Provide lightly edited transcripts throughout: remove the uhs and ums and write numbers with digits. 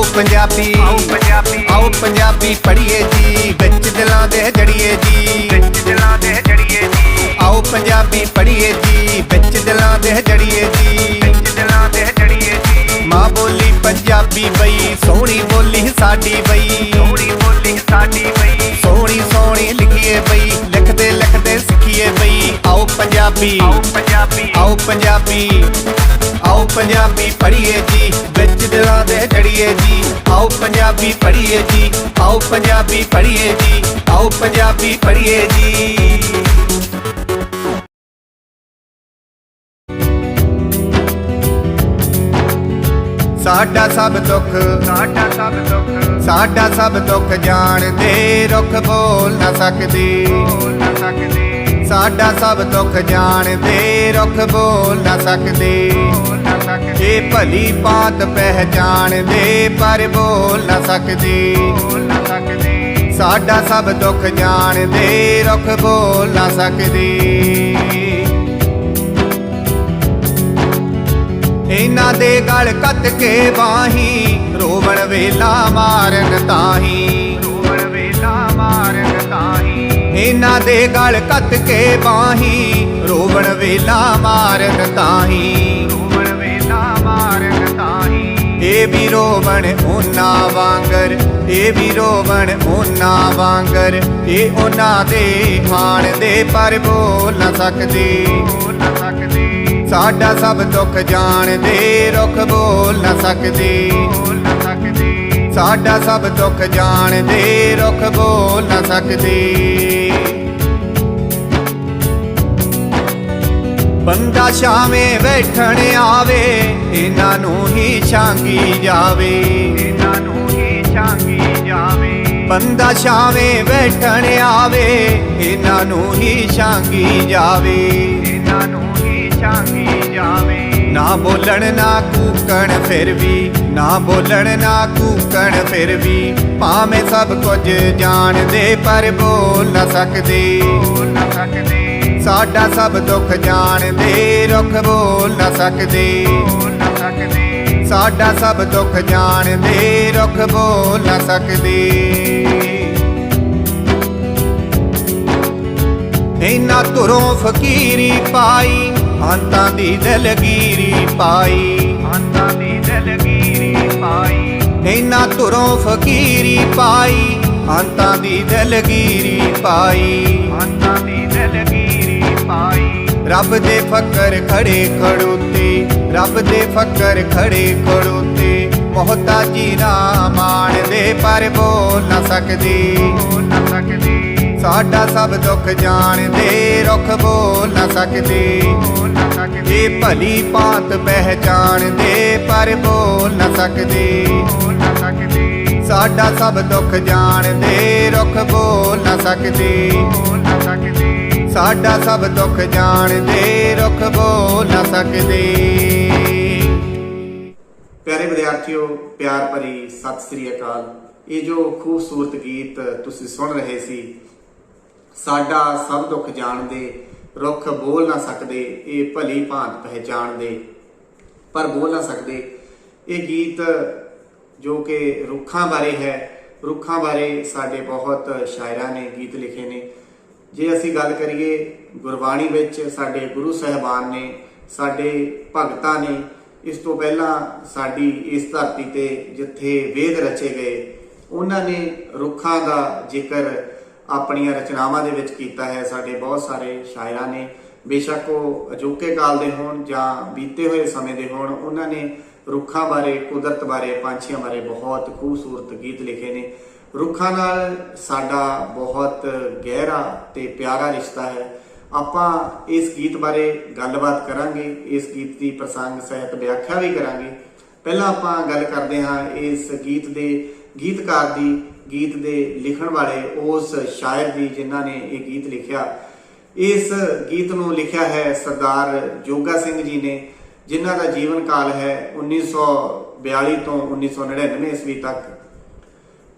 आओ पंजाबी पढ़िए जी, बिच दिलां दे जड़िए जी। आओ पंजाबी पढ़िए जी, बिच दिलां दे जड़िए जी। मां बोली पंजाबी बई, सोहनी बोली साडी बई। सोहनी सोहनी लिखिए बई, लिखदे लिखदे सिखिए बई। आओ पंजाबी आओ पंजाबी पढ़िए जी, बिच दिलां दे जड़िए जी। आओ पंजाबी पढ़िए जी, आओ पंजाबी पढ़िए जी, आओ पंजाबी पढ़िए जी। साडा सब दुख जान दे, रुख बोल न सकदी। साडा सब दुख जान दे, रुख बोल न सकदे। ये भली बात पहचान दे, पर बोल न सकदी। साडा सब दुख जान दे, रुख बोल न सकदी। इन्हां दे गल कत के बाही, रोवण वेला मारन ताही। इन्हां दे गल कत के बाही, रोवण वेला मारन ताही। ए भी रोवण उन्ना वांगर, ए भी रोवण उन्ना वांगर। ए उन्हां दे हाण दे, पर बोल न सकदे। साडा सब दुख जान दे, रुख बोल न सकदे। साडा सब दुख जान दे, रुख बोल न सकदे। बंदा छावें बैठण आवे, इन्हां नूं ही छांगी जावे। बंदा छावें बैठण आवे, इन्हां नूं ही छांगी जावे। ना बोलण ना कूकण फिर भी, ना बोलण ना कूकण फिर भी। भावें सब कुछ जान दे, पर बोल न सकदे। साडा सब दुख जान दे, रुख बोल न सकदे। साडा सब दुख जान दे, रुख बोल न सकदे। इन्हां तुरों फकीरी पाई, अंतां दी दलगीरी पाई। इन्हां तुरों फकीरी पाई, अंतां दी दलगीरी पाई। रब दे फकर खड़े खड़ोते, रब दे फकर खड़े खड़ोते। मोहताजी ना मान दे, पर बोल न सकदे। साडा सब दुख जान दे, रुख बोल न सकदे। ये भली बात पहचान दे, पर बोल न सकदे। साडा सब दुख जान दे, रुख बोल न सकदे। साडा सब दुख जान दे, रुख बोल न सकदे। प्यारे विद्यार्थियों, प्यार भरी सत श्री अकाल। ये जो खूबसूरत गीत तुसीं सुन रहे सी, साडा सब दुख जान दे, रुख बोल ना सकदे। ये भली भांत पहचान दे, पर बोल ना सकदे। ये गीत जो कि रुखां बारे है, रुखां बारे साडे बहुत शायरां ने गीत लिखे ने। जे असीं गल करिए गुरबाणी विच साडे गुरु साहिबान ने, साडे भगतां ने, इस तो पहलां साडी इस धरती ते जिथे वेद रचे गए, उन्हां ने रुखां दा जिक्र अपनियां रचनावां दे विच कीता है। साडे बहुत सारे शायरां ने, बेशक वो अजोके काल दे होण जां बीते हुए समय दे होण, उन्हां ने रुखां बारे, कुदरत बारे, पंछियां बारे बहुत खूबसूरत गीत लिखे ने। रुखां नाल साडा बहुत गहरा ते प्यारा रिश्ता है। आपां इस गीत बारे गलबात करांगे, इस गीत की प्रसंग सहित व्याख्या भी करांगे। पहलां आपां गल करदे हां इस गीत दे गीतकार दी, गीत दे लिखण वाले उस शायर दी जिन्हां ने ये गीत लिखिया। इस गीत नूं लिखिया है सरदार जोगा सिंह जी ने, जिन्हां दा जीवन काल है 1942 तो 1999 ईस्वी तक।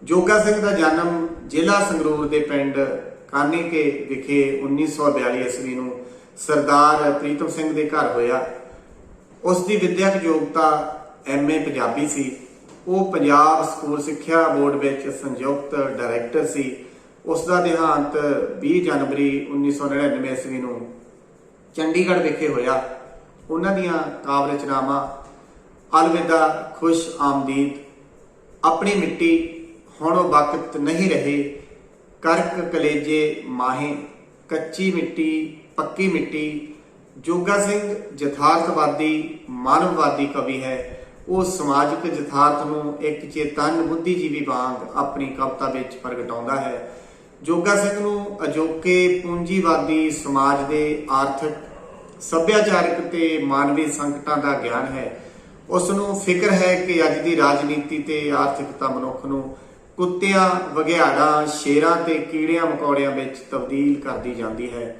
जोगा सिंह का जन्म जिला संगरूर के पिंड कानीके विखे 1942 ईस्वी नूं सरदार प्रीतम सिंह के घर होया। उसकी विद्यक योग्यता MA पंजाबी सी ਉਹ ਪੰਜਾਬ ਸਕੂਲ ਸਿੱਖਿਆ ਬੋਰਡ ਵਿੱਚ ਸੰਯੁਕਤ ਡਾਇਰੈਕਟਰ ਸੀ। ਉਸ ਦਾ ਦੇਹਾਂਤ 20 ਜਨਵਰੀ 1999 ਈਸਵੀ ਨੂੰ ਚੰਡੀਗੜ੍ਹ ਵਿਖੇ ਹੋਇਆ। ਉਹਨਾਂ ਦੀਆਂ ਕਾਵਿ ਰਚਨਾਵਾਂ ਅਲਵਿਦਾ, ਖੁਸ਼ ਆਮਦੀਦ, ਆਪਣੀ ਮਿੱਟੀ, ਹੁਣ ਉਹ ਵਕਤ ਨਹੀਂ ਰਹੇ, ਕਰਕ ਕਲੇਜੇ ਮਾਹੇ, ਕੱਚੀ ਮਿੱਟੀ, ਪੱਕੀ ਮਿੱਟੀ। ਜੋਗਾ ਸਿੰਘ ਯਥਾਰਥਵਾਦੀ ਮਾਨਵਵਾਦੀ ਕਵੀ ਹੈ। ਉਹ ਸਮਾਜਿਕ ਯਥਾਰਥ ਨੂੰ ਇੱਕ ਚੇਤਨ ਬੁੱਧੀਜੀਵੀ ਵਾਂਗ ਆਪਣੀ ਕਵਿਤਾ ਵਿੱਚ ਪ੍ਰਗਟਾਉਂਦਾ ਹੈ। ਜੋਗਾ ਸਿੰਘ ਨੂੰ ਅਜੋਕੇ ਪੂੰਜੀਵਾਦੀ ਸਮਾਜ ਦੇ ਆਰਥਿਕ, ਸੱਭਿਆਚਾਰਕ ਤੇ ਮਾਨਵੀ ਸੰਕਟਾਂ ਦਾ ਗਿਆਨ ਹੈ। ਉਸ ਨੂੰ ਫਿਕਰ ਹੈ ਕਿ ਅੱਜ ਦੀ ਰਾਜਨੀਤੀ ਤੇ ਆਰਥਿਕਤਾ ਮਨੁੱਖ ਨੂੰ ਕੁੱਤਿਆਂ, ਵਗਿਆੜਾਂ, ਸ਼ੇਰਾਂ ਤੇ ਕੀੜਿਆਂ ਮਕੌੜਿਆਂ ਵਿੱਚ ਤਬਦੀਲ ਕਰਦੀ ਜਾਂਦੀ ਹੈ।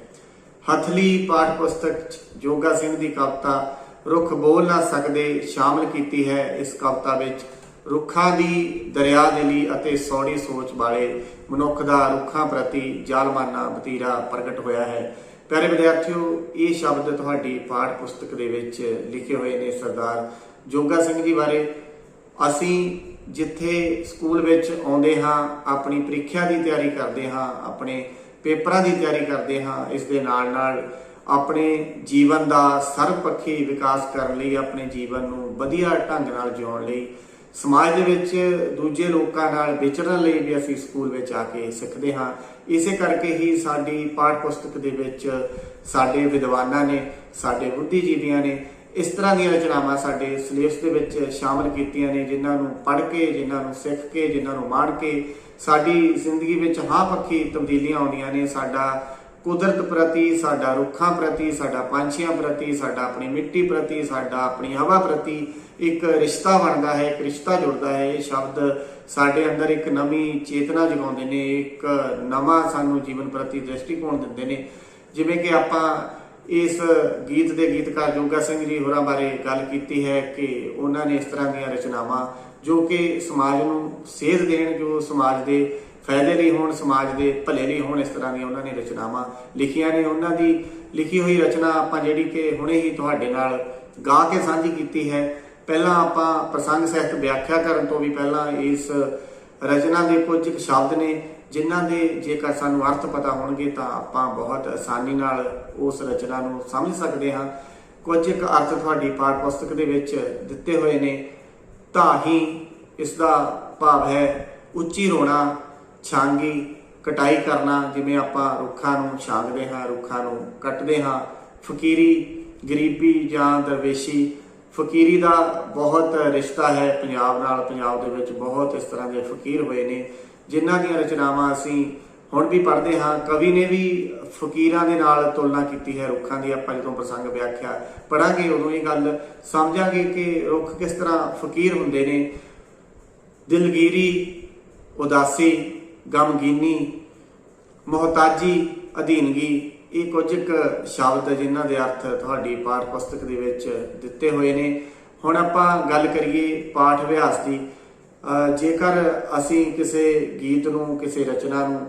ਹਥਲੀ ਪਾਠ ਪੁਸਤਕ 'ਚ ਜੋਗਾ ਸਿੰਘ ਦੀ ਕਵਿਤਾ ਰੁੱਖ ਬੋਲ ਨਾ ਸਕਦੇ ਸ਼ਾਮਲ ਕੀਤੀ ਹੈ। ਇਸ ਕਵਿਤਾ ਵਿੱਚ ਰੁੱਖਾਂ ਦੀ ਦਰਿਆਦਿਲੀ ਅਤੇ ਸੌੜੀ ਸੋਚ ਵਾਲੇ ਮਨੁੱਖ ਦਾ ਰੁੱਖਾਂ ਪ੍ਰਤੀ ਜ਼ਾਲਮਾਨਾ ਵਤੀਰਾ ਪ੍ਰਗਟ ਹੋਇਆ ਹੈ। ਪਿਆਰੇ ਵਿਦਿਆਰਥੀਓ, ਇਹ ਸ਼ਬਦ ਤੁਹਾਡੀ ਪਾਠ ਪੁਸਤਕ ਦੇ ਵਿੱਚ ਲਿਖੇ ਹੋਏ ਨੇ ਸਰਦਾਰ ਜੋਗਾ ਸਿੰਘ ਜੀ ਬਾਰੇ। ਅਸੀਂ ਜਿੱਥੇ ਸਕੂਲ ਵਿੱਚ ਆਉਂਦੇ ਹਾਂ, ਆਪਣੀ ਪ੍ਰੀਖਿਆ ਦੀ ਤਿਆਰੀ ਕਰਦੇ ਹਾਂ, ਆਪਣੇ ਪੇਪਰਾਂ ਦੀ ਤਿਆਰੀ ਕਰਦੇ ਹਾਂ, ਇਸ ਦੇ ਨਾਲ ਨਾਲ ਆਪਣੇ ਜੀਵਨ ਦਾ ਸਰਬਪੱਖੀ ਵਿਕਾਸ ਕਰਨ ਲਈ, ਆਪਣੇ ਜੀਵਨ ਨੂੰ ਵਧੀਆ ਢੰਗ ਨਾਲ ਜਿਉਣ ਲਈ, ਸਮਾਜ ਦੇ ਵਿੱਚ ਦੂਜੇ ਲੋਕਾਂ ਨਾਲ ਵਿਚਰਨ ਲਈ ਵੀ ਅਸੀਂ ਸਕੂਲ ਵਿੱਚ ਆ ਕੇ ਸਿੱਖਦੇ ਹਾਂ। ਇਸੇ ਕਰਕੇ ਹੀ ਸਾਡੀ ਪਾਠ ਪੁਸਤਕ ਦੇ ਵਿੱਚ ਸਾਡੇ ਵਿਦਵਾਨਾਂ ਨੇ, ਸਾਡੇ ਬੁੱਧੀਜੀਵੀਆਂ ਨੇ ਇਸ ਤਰ੍ਹਾਂ ਦੀਆਂ ਰਚਨਾਵਾਂ ਸਾਡੇ ਸਿਲੇਬਸ ਦੇ ਵਿੱਚ ਸ਼ਾਮਲ ਕੀਤੀਆਂ ਨੇ, ਜਿਨ੍ਹਾਂ ਨੂੰ ਪੜ੍ਹ ਕੇ, ਜਿਨ੍ਹਾਂ ਨੂੰ ਸਿੱਖ ਕੇ, ਜਿਨ੍ਹਾਂ ਨੂੰ ਮਾਣ ਕੇ ਸਾਡੀ ਜ਼ਿੰਦਗੀ ਵਿੱਚ ਹਾਂ ਪੱਖੀ ਤਬਦੀਲੀਆਂ ਆਉਂਦੀਆਂ ਨੇ। ਸਾਡਾ ਕੁਦਰਤ ਪ੍ਰਤੀ, ਸਾਡਾ ਰੁੱਖਾਂ ਪ੍ਰਤੀ, ਸਾਡਾ ਪੰਛੀਆਂ ਪ੍ਰਤੀ, ਸਾਡਾ ਆਪਣੀ ਮਿੱਟੀ ਪ੍ਰਤੀ, ਸਾਡਾ ਆਪਣੀ ਹਵਾ ਪ੍ਰਤੀ ਇੱਕ ਰਿਸ਼ਤਾ ਬਣਦਾ ਹੈ, ਇੱਕ ਰਿਸ਼ਤਾ ਜੁੜਦਾ ਹੈ। ਇਹ ਸ਼ਬਦ ਸਾਡੇ ਅੰਦਰ ਇੱਕ ਨਵੀਂ ਚੇਤਨਾ ਜਗਾਉਂਦੇ ਨੇ, ਇੱਕ ਨਵਾਂ ਸਾਨੂੰ ਜੀਵਨ ਪ੍ਰਤੀ ਦ੍ਰਿਸ਼ਟੀਕੋਣ ਦਿੰਦੇ ਨੇ। ਜਿਵੇਂ ਕਿ ਆਪਾਂ ਇਸ ਗੀਤ ਦੇ ਗੀਤਕਾਰ ਜੋਗਾ ਸਿੰਘ ਜੀ ਹੋਰਾਂ ਬਾਰੇ ਗੱਲ ਕੀਤੀ ਹੈ ਕਿ ਉਹਨਾਂ ਨੇ ਇਸ ਤਰ੍ਹਾਂ ਦੀਆਂ ਰਚਨਾਵਾਂ ਜੋ ਕਿ ਸਮਾਜ ਨੂੰ ਸੇਧ ਦੇਣ, ਜੋ ਸਮਾਜ ਦੇ ਫਾਇਦੇ ਲਈ ਹੋਣ, ਸਮਾਜ ਦੇ ਭਲੇ ਲਈ ਹੋਣ, ਇਸ ਤਰ੍ਹਾਂ ਦੀਆਂ ਉਹਨਾਂ ਨੇ ਰਚਨਾਵਾਂ ਲਿਖੀਆਂ ਨੇ। ਉਹਨਾਂ ਦੀ ਲਿਖੀ ਹੋਈ ਰਚਨਾ ਆਪਾਂ ਜਿਹੜੀ ਕਿ ਹੁਣੇ ਹੀ ਤੁਹਾਡੇ ਨਾਲ ਗਾ ਕੇ ਸਾਂਝੀ ਕੀਤੀ ਹੈ। ਪਹਿਲਾਂ ਆਪਾਂ ਪ੍ਰਸੰਗ ਸਾਹਿਤ ਵਿਆਖਿਆ ਕਰਨ ਤੋਂ ਵੀ ਪਹਿਲਾਂ ਇਸ ਰਚਨਾ ਦੇ ਕੁਝ ਕੁ ਸ਼ਬਦ ਨੇ ਜਿਨ੍ਹਾਂ ਦੇ ਜੇਕਰ ਸਾਨੂੰ ਅਰਥ ਪਤਾ ਹੋਣਗੇ ਤਾਂ ਆਪਾਂ ਬਹੁਤ ਆਸਾਨੀ ਨਾਲ ਉਸ ਰਚਨਾ ਨੂੰ ਸਮਝ ਸਕਦੇ ਹਾਂ। ਕੁਝ ਇੱਕ ਅਰਥ ਤੁਹਾਡੀ ਪਾਠ ਪੁਸਤਕ ਦੇ ਵਿੱਚ ਦਿੱਤੇ ਹੋਏ ਨੇ। ਧਾਹੀ, ਇਸ ਦਾ ਭਾਵ ਹੈ ਉੱਚੀ ਰੋਣਾ, ਛਾਂਗੀ, ਕਟਾਈ ਕਰਨਾ, ਜਿਵੇਂ ਆਪਾਂ ਰੁੱਖਾਂ ਨੂੰ ਛਾਂਗਦੇ ਹਾਂ, ਰੁੱਖਾਂ ਨੂੰ ਕੱਟਦੇ ਹਾਂ। ਫਕੀਰੀ, ਗਰੀਬੀ ਜਾਂ ਦਰਵੇਸ਼ੀ। ਫਕੀਰੀ ਦਾ ਬਹੁਤ ਰਿਸ਼ਤਾ ਹੈ ਪੰਜਾਬ ਨਾਲ। ਪੰਜਾਬ ਦੇ ਵਿੱਚ ਬਹੁਤ ਇਸ ਤਰ੍ਹਾਂ ਦੇ ਫਕੀਰ ਹੋਏ ਨੇ ਜਿਨ੍ਹਾਂ ਦੀਆਂ ਰਚਨਾਵਾਂ ਅਸੀਂ ਹੁਣ ਵੀ ਪੜ੍ਹਦੇ ਹਾਂ। ਕਵੀ ਨੇ ਵੀ ਫਕੀਰਾਂ ਦੇ ਨਾਲ ਤੁਲਨਾ ਕੀਤੀ ਹੈ ਰੁੱਖਾਂ ਦੀ। ਆਪਾਂ ਜਦੋਂ ਪ੍ਰਸੰਗ ਵਿਆਖਿਆ ਪੜਾਂਗੇ ਉਦੋਂ ਇਹ ਗੱਲ ਸਮਝਾਂਗੇ ਕਿ ਰੁੱਖ ਕਿਸ ਤਰ੍ਹਾਂ ਫਕੀਰ ਹੁੰਦੇ ਨੇ। ਦਿਲਗੀਰੀ, ਉਦਾਸੀ, ਗਮਗੀਨੀ, ਮੁਹਤਾਜੀ, ਅਧੀਨਗੀ, ਇਹ ਕੁਝ ਕੁ ਸ਼ਬਦ ਜਿਨ੍ਹਾਂ ਦੇ ਅਰਥ ਤੁਹਾਡੀ ਪਾਠ ਪੁਸਤਕ ਦੇ ਵਿੱਚ ਦਿੱਤੇ ਹੋਏ ਨੇ। ਹੁਣ ਆਪਾਂ ਗੱਲ ਕਰੀਏ ਪਾਠ ਅਭਿਆਸ ਦੀ। ਜੇਕਰ ਅਸੀਂ ਕਿਸੇ ਗੀਤ ਨੂੰ, ਕਿਸੇ ਰਚਨਾ ਨੂੰ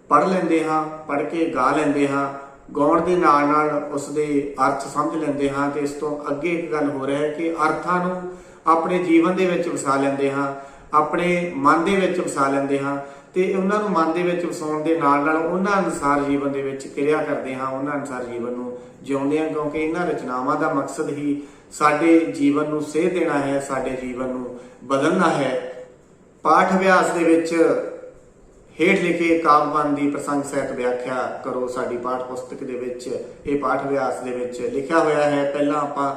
ਪੜ੍ਹ ਲੈਂਦੇ ਹਾਂ, ਪੜ੍ਹ ਕੇ ਗਾ ਲੈਂਦੇ ਹਾਂ, ਗਾਉਣ ਦੇ ਨਾਲ ਨਾਲ ਉਸ ਦੇ ਅਰਥ ਸਮਝ ਲੈਂਦੇ ਹਾਂ, ਤੇ ਇਸ ਤੋਂ ਅੱਗੇ ਇੱਕ ਗੱਲ ਹੋ ਰਹੀ ਹੈ ਕਿ ਅਰਥਾਂ ਨੂੰ ਆਪਣੇ ਜੀਵਨ ਦੇ ਵਿੱਚ ਵਸਾ ਲੈਂਦੇ ਹਾਂ, ਆਪਣੇ ਮਨ ਦੇ ਵਿੱਚ ਵਸਾ ਲੈਂਦੇ ਹਾਂ, ਤੇ ਉਹਨਾਂ ਨੂੰ ਮਨ ਦੇ ਵਿੱਚ ਵਸਾਉਣ ਦੇ ਨਾਲ ਨਾਲ ਉਹਨਾਂ ਅਨੁਸਾਰ ਜੀਵਨ ਦੇ ਵਿੱਚ ਕਿਰਿਆ ਕਰਦੇ ਹਾਂ, ਉਹਨਾਂ ਅਨੁਸਾਰ ਜੀਵਨ ਨੂੰ ਜਿਉਂਦੇ ਹਾਂ। ਕਿਉਂਕਿ ਇਹਨਾਂ ਰਚਨਾਵਾਂ ਦਾ ਮਕਸਦ ਹੀ ਸਾਡੇ ਜੀਵਨ ਨੂੰ ਸੇਧ ਦੇਣਾ ਹੈ, ਸਾਡੇ ਜੀਵਨ ਨੂੰ ਬਦਲਣਾ ਹੈ। ਪਾਠ ਅਭਿਆਸ ਦੇ ਵਿੱਚ ਹੇਠ ਲਿਖੇ ਕਾਵਿ-ਬੰਧ ਦੀ ਪ੍ਰਸੰਗ ਸਾਹਿਤ ਵਿਆਖਿਆ ਕਰੋ। ਸਾਡੀ ਪਾਠ ਪੁਸਤਕ ਦੇ ਵਿੱਚ ਇਹ ਪਾਠ ਅਭਿਆਸ ਦੇ ਵਿੱਚ ਲਿਖਿਆ ਹੋਇਆ ਹੈ। ਪਹਿਲਾਂ ਆਪਾਂ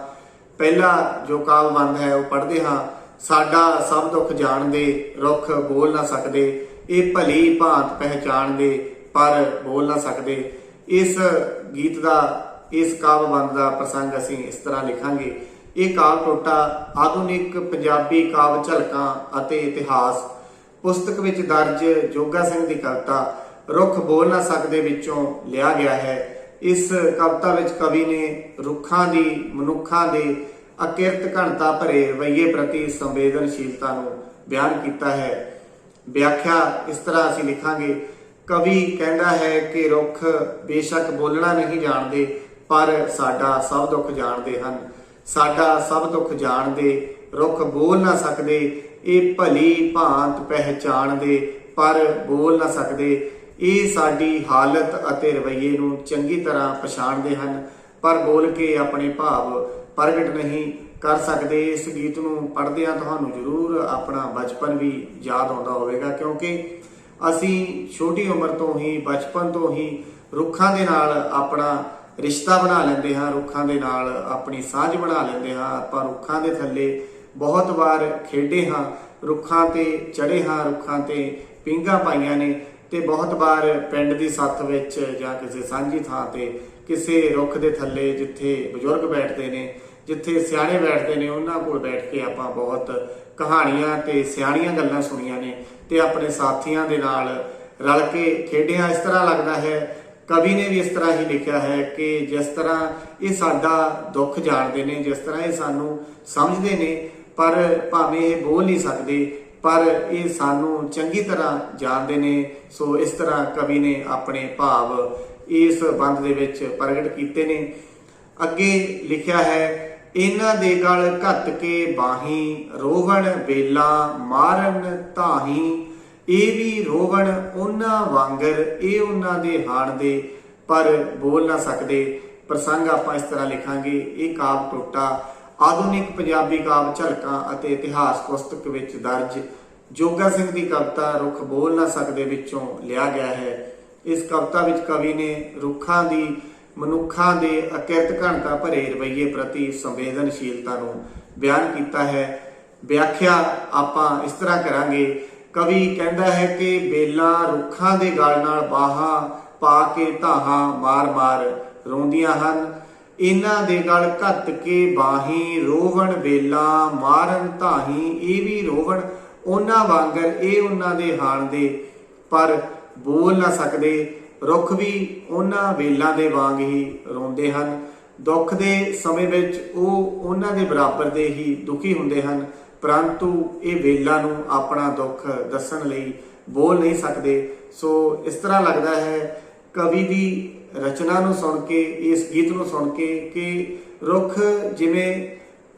ਪਹਿਲਾ ਜੋ ਕਾਵਿ-ਬੰਧ ਹੈ ਉਹ ਪੜ੍ਹਦੇ ਹਾਂ। ਸਾਡਾ ਸਭ ਦੁੱਖ ਜਾਣਦੇ, ਰੁੱਖ ਬੋਲ ਨਾ ਸਕਦੇ, ਇਹ ਭਲੀ ਭਾਂਤ ਪਹਿਚਾਣਦੇ ਪਰ ਬੋਲ ਨਾ ਸਕਦੇ। ਇਸ ਗੀਤ ਦਾ, ਇਸ ਕਾਵਿ-ਬੰਧ ਦਾ ਪ੍ਰਸੰਗ ਅਸੀਂ ਇਸ ਤਰ੍ਹਾਂ ਲਿਖਾਂਗੇ। ਇਹ ਕਾਵਿ ਟੋਟਾ ਆਧੁਨਿਕ ਪੰਜਾਬੀ ਕਾਵਿ ਝਲਕਾਂ ਅਤੇ ਇਤਿਹਾਸ ਪੁਸਤਕ ਵਿੱਚ ਦਰਜ ਜੋਗਾ ਸਿੰਘ ਦੀ ਕਵਿਤਾ ਰੁੱਖ ਬੋਲ ਨਾ ਸਕਦੇ ਵਿੱਚੋਂ ਲਿਆ ਗਿਆ ਹੈ। ਇਸ ਕਵਿਤਾ ਵਿੱਚ ਕਵੀ ਨੇ ਰੁੱਖਾਂ ਦੀ, ਮਨੁੱਖਾਂ ਦੇ ਅਕਿਰਤ ਘਣਤਾ ਭਰੇ ਰਵੱਈਏ ਪ੍ਰਤੀ ਸੰਵੇਦਨਸ਼ੀਲਤਾ ਨੂੰ ਬਿਆਨ ਕੀਤਾ ਹੈ। ਵਿਆਖਿਆ ਇਸ ਤਰ੍ਹਾਂ ਅਸੀਂ ਲਿਖਾਂਗੇ। ਕਵੀ ਕਹਿੰਦਾ ਹੈ ਕਿ ਰੁੱਖ ਬੇਸ਼ੱਕ ਬੋਲਣਾ ਨਹੀਂ ਜਾਣਦੇ ਪਰ ਸਾਡਾ ਸਭ ਦੁੱਖ ਜਾਣਦੇ ਹਨ। ਸਾਡਾ ਸਭ ਦੁੱਖ ਜਾਣਦੇ, ਰੁੱਖ ਬੋਲ ਨਾ ਸਕਦੇ, ਇਹ ਭਲੀ ਭਾਂਤ ਪਹਿਚਾਣਦੇ ਪਰ ਬੋਲ ਨਾ ਸਕਦੇ। ਇਹ ਸਾਡੀ ਹਾਲਤ ਅਤੇ ਰਵੱਈਏ ਨੂੰ ਚੰਗੀ ਤਰ੍ਹਾਂ ਪਛਾਣਦੇ ਹਨ ਪਰ ਬੋਲ ਕੇ ਆਪਣੇ ਭਾਵ ਪ੍ਰਗਟ ਨਹੀਂ ਕਰ ਸਕਦੇ। ਇਸ ਗੀਤ ਨੂੰ ਪੜ੍ਹਦਿਆਂ ਤੁਹਾਨੂੰ ਜ਼ਰੂਰ ਆਪਣਾ ਬਚਪਨ ਵੀ ਯਾਦ ਆਉਂਦਾ ਹੋਵੇਗਾ, ਕਿਉਂਕਿ ਅਸੀਂ ਛੋਟੀ ਉਮਰ ਤੋਂ ਹੀ, ਬਚਪਨ ਤੋਂ ਹੀ ਰੁੱਖਾਂ ਦੇ ਨਾਲ ਆਪਣਾ ਰਿਸ਼ਤਾ ਬਣਾ ਲੈਂਦੇ ਹਾਂ, ਰੁੱਖਾਂ ਦੇ ਨਾਲ ਆਪਣੀ ਸਾਂਝ ਬਣਾ ਲੈਂਦੇ ਹਾਂ। ਆਪਾਂ ਰੁੱਖਾਂ ਦੇ ਥੱਲੇ ਬਹੁਤ ਵਾਰ ਖੇਡੇ ਹਾਂ, ਰੁੱਖਾਂ ਤੇ ਚੜ੍ਹੇ ਹਾਂ, ਰੁੱਖਾਂ ਤੇ ਪੀਂਘਾਂ ਪਾਈਆਂ ਨੇ, ਤੇ ਬਹੁਤ ਵਾਰ ਪਿੰਡ ਦੀ ਸੱਥ ਵਿੱਚ ਜਾਂ ਕਿਸੇ ਸਾਂਝੀ ਥਾਂ ਤੇ ਕਿਸੇ ਰੁੱਖ ਦੇ ਥੱਲੇ ਜਿੱਥੇ ਬਜ਼ੁਰਗ ਬੈਠਦੇ ਨੇ, ਜਿੱਥੇ ਸਿਆਣੇ ਬੈਠਦੇ ਨੇ, ਉਹਨਾਂ ਕੋਲ ਬੈਠ ਕੇ ਆਪਾਂ ਬਹੁਤ ਕਹਾਣੀਆਂ ਤੇ ਸਿਆਣੀਆਂ ਗੱਲਾਂ ਸੁਣੀਆਂ ਨੇ ਤੇ ਆਪਣੇ ਸਾਥੀਆਂ ਦੇ ਨਾਲ ਰਲ ਕੇ ਖੇਡਿਆ। ਇਸ ਤਰ੍ਹਾਂ ਲੱਗਦਾ ਹੈ ਕਵੀ ਨੇ ਵੀ ਇਸ ਤਰ੍ਹਾਂ ਹੀ ਲਿਖਿਆ ਹੈ ਕਿ ਜਿਸ ਤਰ੍ਹਾਂ ਇਹ ਸਾਡਾ ਦੁੱਖ ਜਾਣਦੇ ਨੇ, ਜਿਸ ਤਰ੍ਹਾਂ ਇਹ ਸਾਨੂੰ ਸਮਝਦੇ ਨੇ, ਪਰ ਭਾਵੇਂ ਇਹ ਬੋਲ ਨਹੀਂ ਸਕਦੇ ਪਰ ਇਹ ਸਾਨੂੰ ਚੰਗੀ ਤਰ੍ਹਾਂ ਜਾਣਦੇ ਨੇ। ਸੋ ਇਸ ਤਰ੍ਹਾਂ ਕਵੀ ਨੇ ਆਪਣੇ ਭਾਵ ਇਸ ਬੰਦ ਦੇ ਵਿੱਚ ਪ੍ਰਗਟ ਕੀਤੇ ਨੇ। ਅੱਗੇ ਲਿਖਿਆ ਹੈ, ਇਹਨਾਂ ਦੇ ਗਲ ਘੱਤ ਕੇ ਬਾਹੀਂ, ਰੋਵਣ ਵੇਲਾ ਮਾਰਨ ਧਾਹੀਂ। ਇਹ ਵੀ ਰੋਵਣ ਉਹਨਾਂ ਵਾਂਗਰ, ਇਹ ਉਹਨਾਂ ਦੇ ਹਾਣ ਦੇ ਪਰ ਬੋਲ ਨਾ ਸਕਦੇ। ਪ੍ਰਸੰਗ ਆਪਾਂ ਇਸ ਤਰ੍ਹਾਂ ਲਿਖਾਂਗੇ। ਇਹ ਕਾਵਿ ਟੋਟਾ ਆਧੁਨਿਕ ਪੰਜਾਬੀ ਕਾਵਿ ਝਲਕਾਂ ਅਤੇ ਇਤਿਹਾਸ ਪੁਸਤਕ ਵਿੱਚ ਦਰਜ ਜੋਗਾ ਸਿੰਘ ਦੀ ਕਵਿਤਾ ਰੁੱਖ ਬੋਲ ਨਾ ਸਕਦੇ ਵਿੱਚੋਂ ਲਿਆ ਗਿਆ ਹੈ। ਇਸ ਕਵਿਤਾ ਵਿੱਚ ਕਵੀ ਨੇ ਰੁੱਖਾਂ ਦੀ ਮਨੁੱਖਾਂ ਦੇ ਅਕਿਰਤ ਘਣਤਾ ਭਰੇ ਰਵੱਈਏ ਪ੍ਰਤੀ ਸੰਵੇਦਨਸ਼ੀਲਤਾ ਨੂੰ ਬਿਆਨ ਕੀਤਾ ਹੈ। ਵਿਆਖਿਆ ਆਪਾਂ ਇਸ ਤਰ੍ਹਾਂ ਕਰਾਂਗੇ। ਕਵੀ ਕਹਿੰਦਾ ਹੈ ਕਿ ਬੇਲਾਂ ਰੁੱਖਾਂ ਦੇ ਗਲ ਨਾਲ ਬਾਹਾਂ ਪਾ ਕੇ ਧਾਹਾਂ ਮਾਰ-ਮਾਰ ਰੋਂਦੀਆਂ ਹਨ। ਇਹਨਾਂ ਦੇ ਗਲ ਘੱਤ ਕੇ ਬਾਹੀਂ, ਰੋਵਣ ਵੇਲਾਂ ਮਾਰਨ ਧਾਹੀਂ। ਇਹ ਵੀ ਰੋਵਣ ਉਹਨਾਂ ਵਾਂਗਰ, ਇਹ ਉਹਨਾਂ ਦੇ ਹਾਣ ਦੇ ਪਰ ਬੋਲ ਨਾ ਸਕਦੇ। ਰੁੱਖ ਵੀ ਉਹਨਾਂ ਵੇਲਾਂ ਦੇ ਵਾਂਗ ਹੀ ਰੋਂਦੇ ਹਨ। ਦੁੱਖ ਦੇ ਸਮੇਂ ਵਿੱਚ ਉਹ ਉਹਨਾਂ ਦੇ ਬਰਾਬਰ ਦੇ ਹੀ ਦੁਖੀ ਹੁੰਦੇ ਹਨ, ਪਰੰਤੂ ਇਹ ਵੇਲਾਂ ਨੂੰ ਆਪਣਾ ਦੁੱਖ ਦੱਸਣ ਲਈ ਬੋਲ ਨਹੀਂ ਸਕਦੇ। ਸੋ ਇਸ ਤਰ੍ਹਾਂ ਲੱਗਦਾ ਹੈ ਕਵੀ ਦੀ ਰਚਨਾ ਨੂੰ ਸੁਣ ਕੇ, ਇਸ ਗੀਤ ਨੂੰ ਸੁਣ ਕੇ, ਕਿ ਰੁੱਖ ਜਿਵੇਂ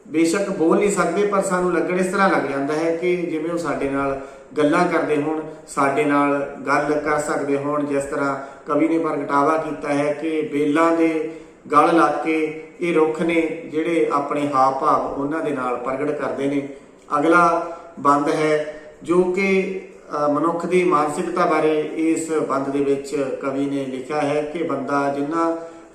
ਬੇਸ਼ੱਕ ਬੋਲ ਨਹੀਂ ਸਕਦੇ ਪਰ ਸਾਨੂੰ ਲੱਗਣ ਇਸ ਤਰ੍ਹਾਂ ਲੱਗ ਜਾਂਦਾ ਹੈ ਕਿ ਜਿਵੇਂ ਉਹ ਸਾਡੇ ਨਾਲ ਗੱਲਾਂ ਕਰਦੇ ਹੋਣ, ਸਾਡੇ ਨਾਲ ਗੱਲ ਕਰ ਸਕਦੇ ਹੋਣ। ਜਿਸ ਤਰ੍ਹਾਂ ਕਵੀ ਨੇ ਪ੍ਰਗਟਾਵਾ ਕੀਤਾ ਹੈ ਕਿ ਬੇਲਾਂ ਦੇ ਗਲ ਲੱਗ ਕੇ ਇਹ ਰੁੱਖ ਨੇ ਜਿਹੜੇ ਆਪਣੇ ਹਾਵ ਭਾਵ ਉਹਨਾਂ ਦੇ ਨਾਲ ਪ੍ਰਗਟ ਕਰਦੇ ਨੇ। ਅਗਲਾ ਬੰਦ ਹੈ ਜੋ ਕਿ ਮਨੁੱਖ ਦੀ ਮਾਨਸਿਕਤਾ ਬਾਰੇ ਇਸ ਬੰਦ ਦੇ ਵਿੱਚ ਕਵੀ ਨੇ ਲਿਖਿਆ ਹੈ ਕਿ ਬੰਦਾ ਜਿਨ੍ਹਾਂ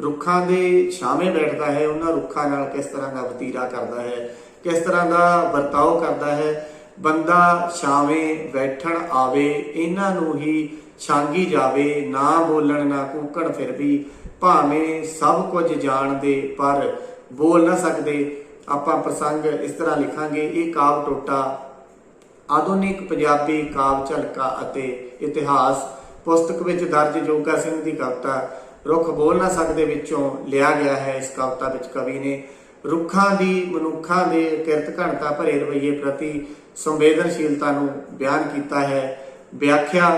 ਰੁੱਖਾਂ ਦੇ ਛਾਵੇਂ ਬੈਠਦਾ ਹੈ ਉਹਨਾਂ ਰੁੱਖਾਂ ਨਾਲ ਕਿਸ ਤਰ੍ਹਾਂ ਦਾ ਵਤੀਰਾ ਕਰਦਾ ਹੈ, ਕਿਸ ਤਰ੍ਹਾਂ ਦਾ ਵਰਤਾਓ ਕਰਦਾ ਹੈ। ਬੰਦਾ ਛਾਵੇਂ ਬੈਠਣ ਆਵੇ, ਇਹਨਾਂ ਨੂੰ ਹੀ ਛਾਂਗੀ ਜਾਵੇ, ਨਾ ਬੋਲਣ ਨਾ ਕੂਕਣ ਫਿਰ ਵੀ, ਭਾਵੇਂ ਸਭ ਕੁਝ ਜਾਣਦੇ ਪਰ ਬੋਲ ਨਾ ਸਕਦੇ। ਆਪਾਂ ਪ੍ਰਸੰਗ ਇਸ ਤਰ੍ਹਾਂ ਲਿਖਾਂਗੇ। ਇਹ ਕਾਵਿ ਟੋਟਾ ਆਧੁਨਿਕ ਪੰਜਾਬੀ ਕਾਵਿ ਝਲਕਾਂ ਅਤੇ ਇਤਿਹਾਸ ਪੁਸਤਕ ਵਿੱਚ ਦਰਜ ਜੋਗਾ ਸਿੰਘ ਦੀ ਕਵਿਤਾ ਰੁੱਖ ਬੋਲ ਨਾ ਸਕਦੇ ਵਿੱਚੋਂ ਲਿਆ ਗਿਆ ਹੈ। ਇਸ ਕਵਿਤਾ ਵਿੱਚ ਕਵੀ ਨੇ ਰੁੱਖਾਂ ਦੀ ਮਨੁੱਖਾਂ ਦੇ ਕਿਰਤ ਘਣਤਾ ਭਰੇ ਰਵੱਈਏ ਪ੍ਰਤੀ ਸੰਵੇਦਨਸ਼ੀਲਤਾ ਨੂੰ ਬਿਆਨ ਕੀਤਾ ਹੈ। ਵਿਆਖਿਆ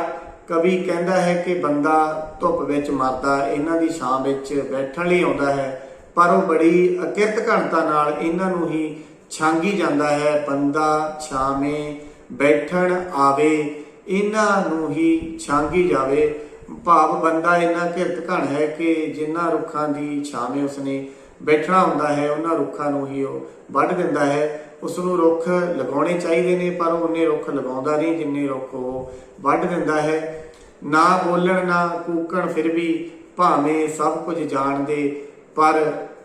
ਕਵੀ ਕਹਿੰਦਾ ਹੈ ਕਿ ਬੰਦਾ ਧੁੱਪ ਵਿੱਚ ਮਰਦਾ ਇਹਨਾਂ ਦੀ ਛਾਂ ਵਿੱਚ ਬੈਠਣ ਲਈ ਆਉਂਦਾ ਹੈ, ਪਰ ਉਹ ਬੜੀ ਅਕਿਰਤ ਘਣਤਾ ਨਾਲ ਇਹਨਾਂ ਨੂੰ ਹੀ ਛਾਂਗੀ ਜਾਂਦਾ ਹੈ। ਬੰਦਾ ਛਾਵੇਂ ਬੈਠਣ ਆਵੇ, ਇਹਨਾਂ ਨੂੰ ਹੀ ਛਾਂਗੀ ਜਾਵੇ। ਭਾਵ ਬੰਦਾ ਇੰਨਾ ਕਿਰਤ ਘਣ ਹੈ ਕਿ ਜਿਨ੍ਹਾਂ ਰੁੱਖਾਂ ਦੀ ਛਾਵੇਂ ਉਸਨੇ ਬੈਠਣਾ ਹੁੰਦਾ ਹੈ ਉਹਨਾਂ ਰੁੱਖਾਂ ਨੂੰ ਹੀ ਉਹ ਵੱਢ ਦਿੰਦਾ ਹੈ। ਉਸ ਨੂੰ ਰੁੱਖ ਲਗਾਉਣੇ ਚਾਹੀਦੇ ਨੇ ਪਰ ਉਹ ਉਹਨੇ ਰੁੱਖ ਲਗਾਉਂਦਾ ਨਹੀਂ ਜਿੰਨੇ ਰੁੱਖ ਉਹ ਵੱਢ ਦਿੰਦਾ ਹੈ। ਨਾ ਬੋਲਣ ਨਾ ਕੂਕਣ ਫਿਰ ਵੀ, ਭਾਵੇਂ ਸਭ ਕੁਝ ਜਾਣਦੇ ਪਰ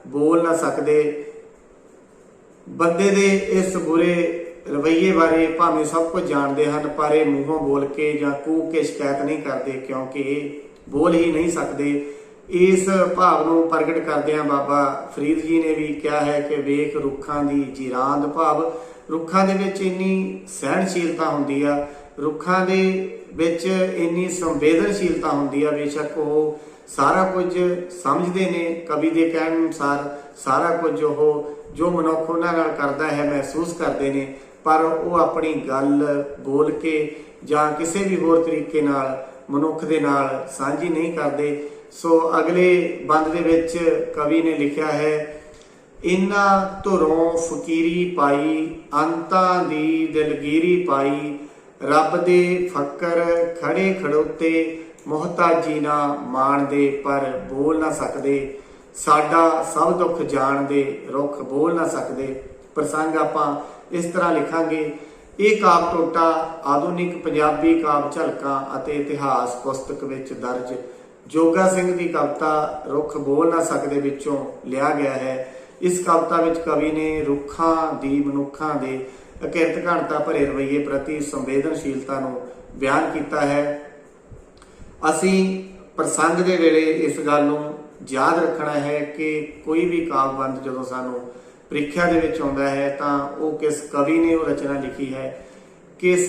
ਬੋਲ ਨਾ ਸਕਦੇ। ਬੰਦੇ ਦੇ ਇਸ ਬੁਰੇ ਰਵੱਈਏ ਬਾਰੇ ਭਾਵੇਂ ਸਭ ਕੁਝ ਜਾਣਦੇ ਹਨ ਪਰ ਇਹ ਮੂੰਹੋਂ ਬੋਲ ਕੇ ਜਾਂ ਕੂਕ ਕੇ ਸ਼ਿਕਾਇਤ ਨਹੀਂ ਕਰਦੇ, ਕਿਉਂਕਿ ਇਹ ਬੋਲ ਹੀ ਨਹੀਂ ਸਕਦੇ। ਇਸ ਭਾਵ ਨੂੰ ਪ੍ਰਗਟ ਕਰਦਿਆਂ ਬਾਬਾ ਫਰੀਦ ਜੀ ਨੇ ਵੀ ਕਿਹਾ ਹੈ ਕਿ ਵੇਖ ਰੁੱਖਾਂ ਦੀ ਜੀਰਾਂਦ, ਭਾਵ ਰੁੱਖਾਂ ਦੇ ਵਿੱਚ ਇੰਨੀ ਸਹਿਣਸ਼ੀਲਤਾ ਹੁੰਦੀ ਆ, ਰੁੱਖਾਂ ਦੇ ਵਿੱਚ ਇੰਨੀ ਸੰਵੇਦਨਸ਼ੀਲਤਾ ਹੁੰਦੀ ਆ। ਬੇਸ਼ੱਕ ਉਹ ਸਾਰਾ ਕੁਝ ਸਮਝਦੇ ਨੇ, ਕਵੀ ਦੇ ਕਹਿਣ ਅਨੁਸਾਰ ਸਾਰਾ ਕੁਝ ਉਹ ਜੋ ਮਨੁੱਖ ਉਹਨਾਂ ਨਾਲ ਕਰਦਾ ਹੈ ਮਹਿਸੂਸ ਕਰਦੇ ਨੇ, ਪਰ ਉਹ ਆਪਣੀ ਗੱਲ ਬੋਲ ਕੇ ਜਾਂ ਕਿਸੇ ਵੀ ਹੋਰ ਤਰੀਕੇ ਨਾਲ ਮਨੁੱਖ ਦੇ ਨਾਲ ਸਾਂਝੀ ਨਹੀਂ ਕਰਦੇ। ਸੋ ਅਗਲੇ ਬੰਦ ਦੇ ਵਿੱਚ ਕਵੀ ਨੇ ਲਿਖਿਆ ਹੈ, ਇਨਾ ਧੁਰੋਂ ਫਕੀਰੀ ਪਾਈ, ਅੰਤਾਂ ਦੀ ਦਿਲਗੀਰੀ ਪਾਈ। ਰੱਬ ਦੇ ਫੱਕਰ ਖੜੇ ਖੜੋਤੇ, ਮੁਹਤਾਜੀ ਨਾ ਮਾਣਦੇ ਪਰ ਬੋਲ ਨਾ ਸਕਦੇ। ਸਾਡਾ ਸਭ ਦੁੱਖ ਜਾਣਦੇ, ਰੁੱਖ ਬੋਲ ਨਾ ਸਕਦੇ। ਪ੍ਰਸੰਗ ਆਪਾਂ ਇਸ ਤਰ੍ਹਾਂ ਲਿਖਾਂਗੇ। ਇਹ ਕਾਵਿ ਟੋਟਾ ਆਧੁਨਿਕ ਪੰਜਾਬੀ ਕਾਵਿ ਝਲਕਾਂ ਅਤੇ ਇਤਿਹਾਸ ਪੁਸਤਕ ਵਿੱਚ ਦਰਜ ਜੋਗਾ ਸਿੰਘ ਦੀ ਕਵਿਤਾ ਰੁੱਖ ਬੋਲ ਨਾ ਸਕਦੇ ਵਿੱਚੋਂ ਲਿਆ ਗਿਆ ਹੈ। ਇਸ ਕਵਿਤਾ ਵਿੱਚ ਕਵੀ ਨੇ ਰੁੱਖਾਂ ਦੀ ਮਨੁੱਖਾਂ ਦੇ ਅਕਿਰਤ ਘਣਤਾ ਭਰੇ ਰਵੱਈਏ ਪ੍ਰਤੀ ਸੰਵੇਦਨਸ਼ੀਲਤਾ ਨੂੰ ਬਿਆਨ ਕੀਤਾ ਹੈ। ਅਸੀਂ ਪ੍ਰਸੰਗ ਦੇ ਵੇਲੇ ਇਸ ਗੱਲ ਨੂੰ ਯਾਦ ਰੱਖਣਾ ਹੈ ਕਿ ਕੋਈ ਵੀ ਕਾਵਿ-ਬੰਧ ਜਦੋਂ ਸਾਨੂੰ ਪ੍ਰੀਖਿਆ ਦੇ ਵਿੱਚ ਆਉਂਦਾ ਹੈ ਤਾਂ ਉਹ ਕਿਸ ਕਵੀ ਨੇ ਉਹ ਰਚਨਾ ਲਿਖੀ ਹੈ, ਕਿਸ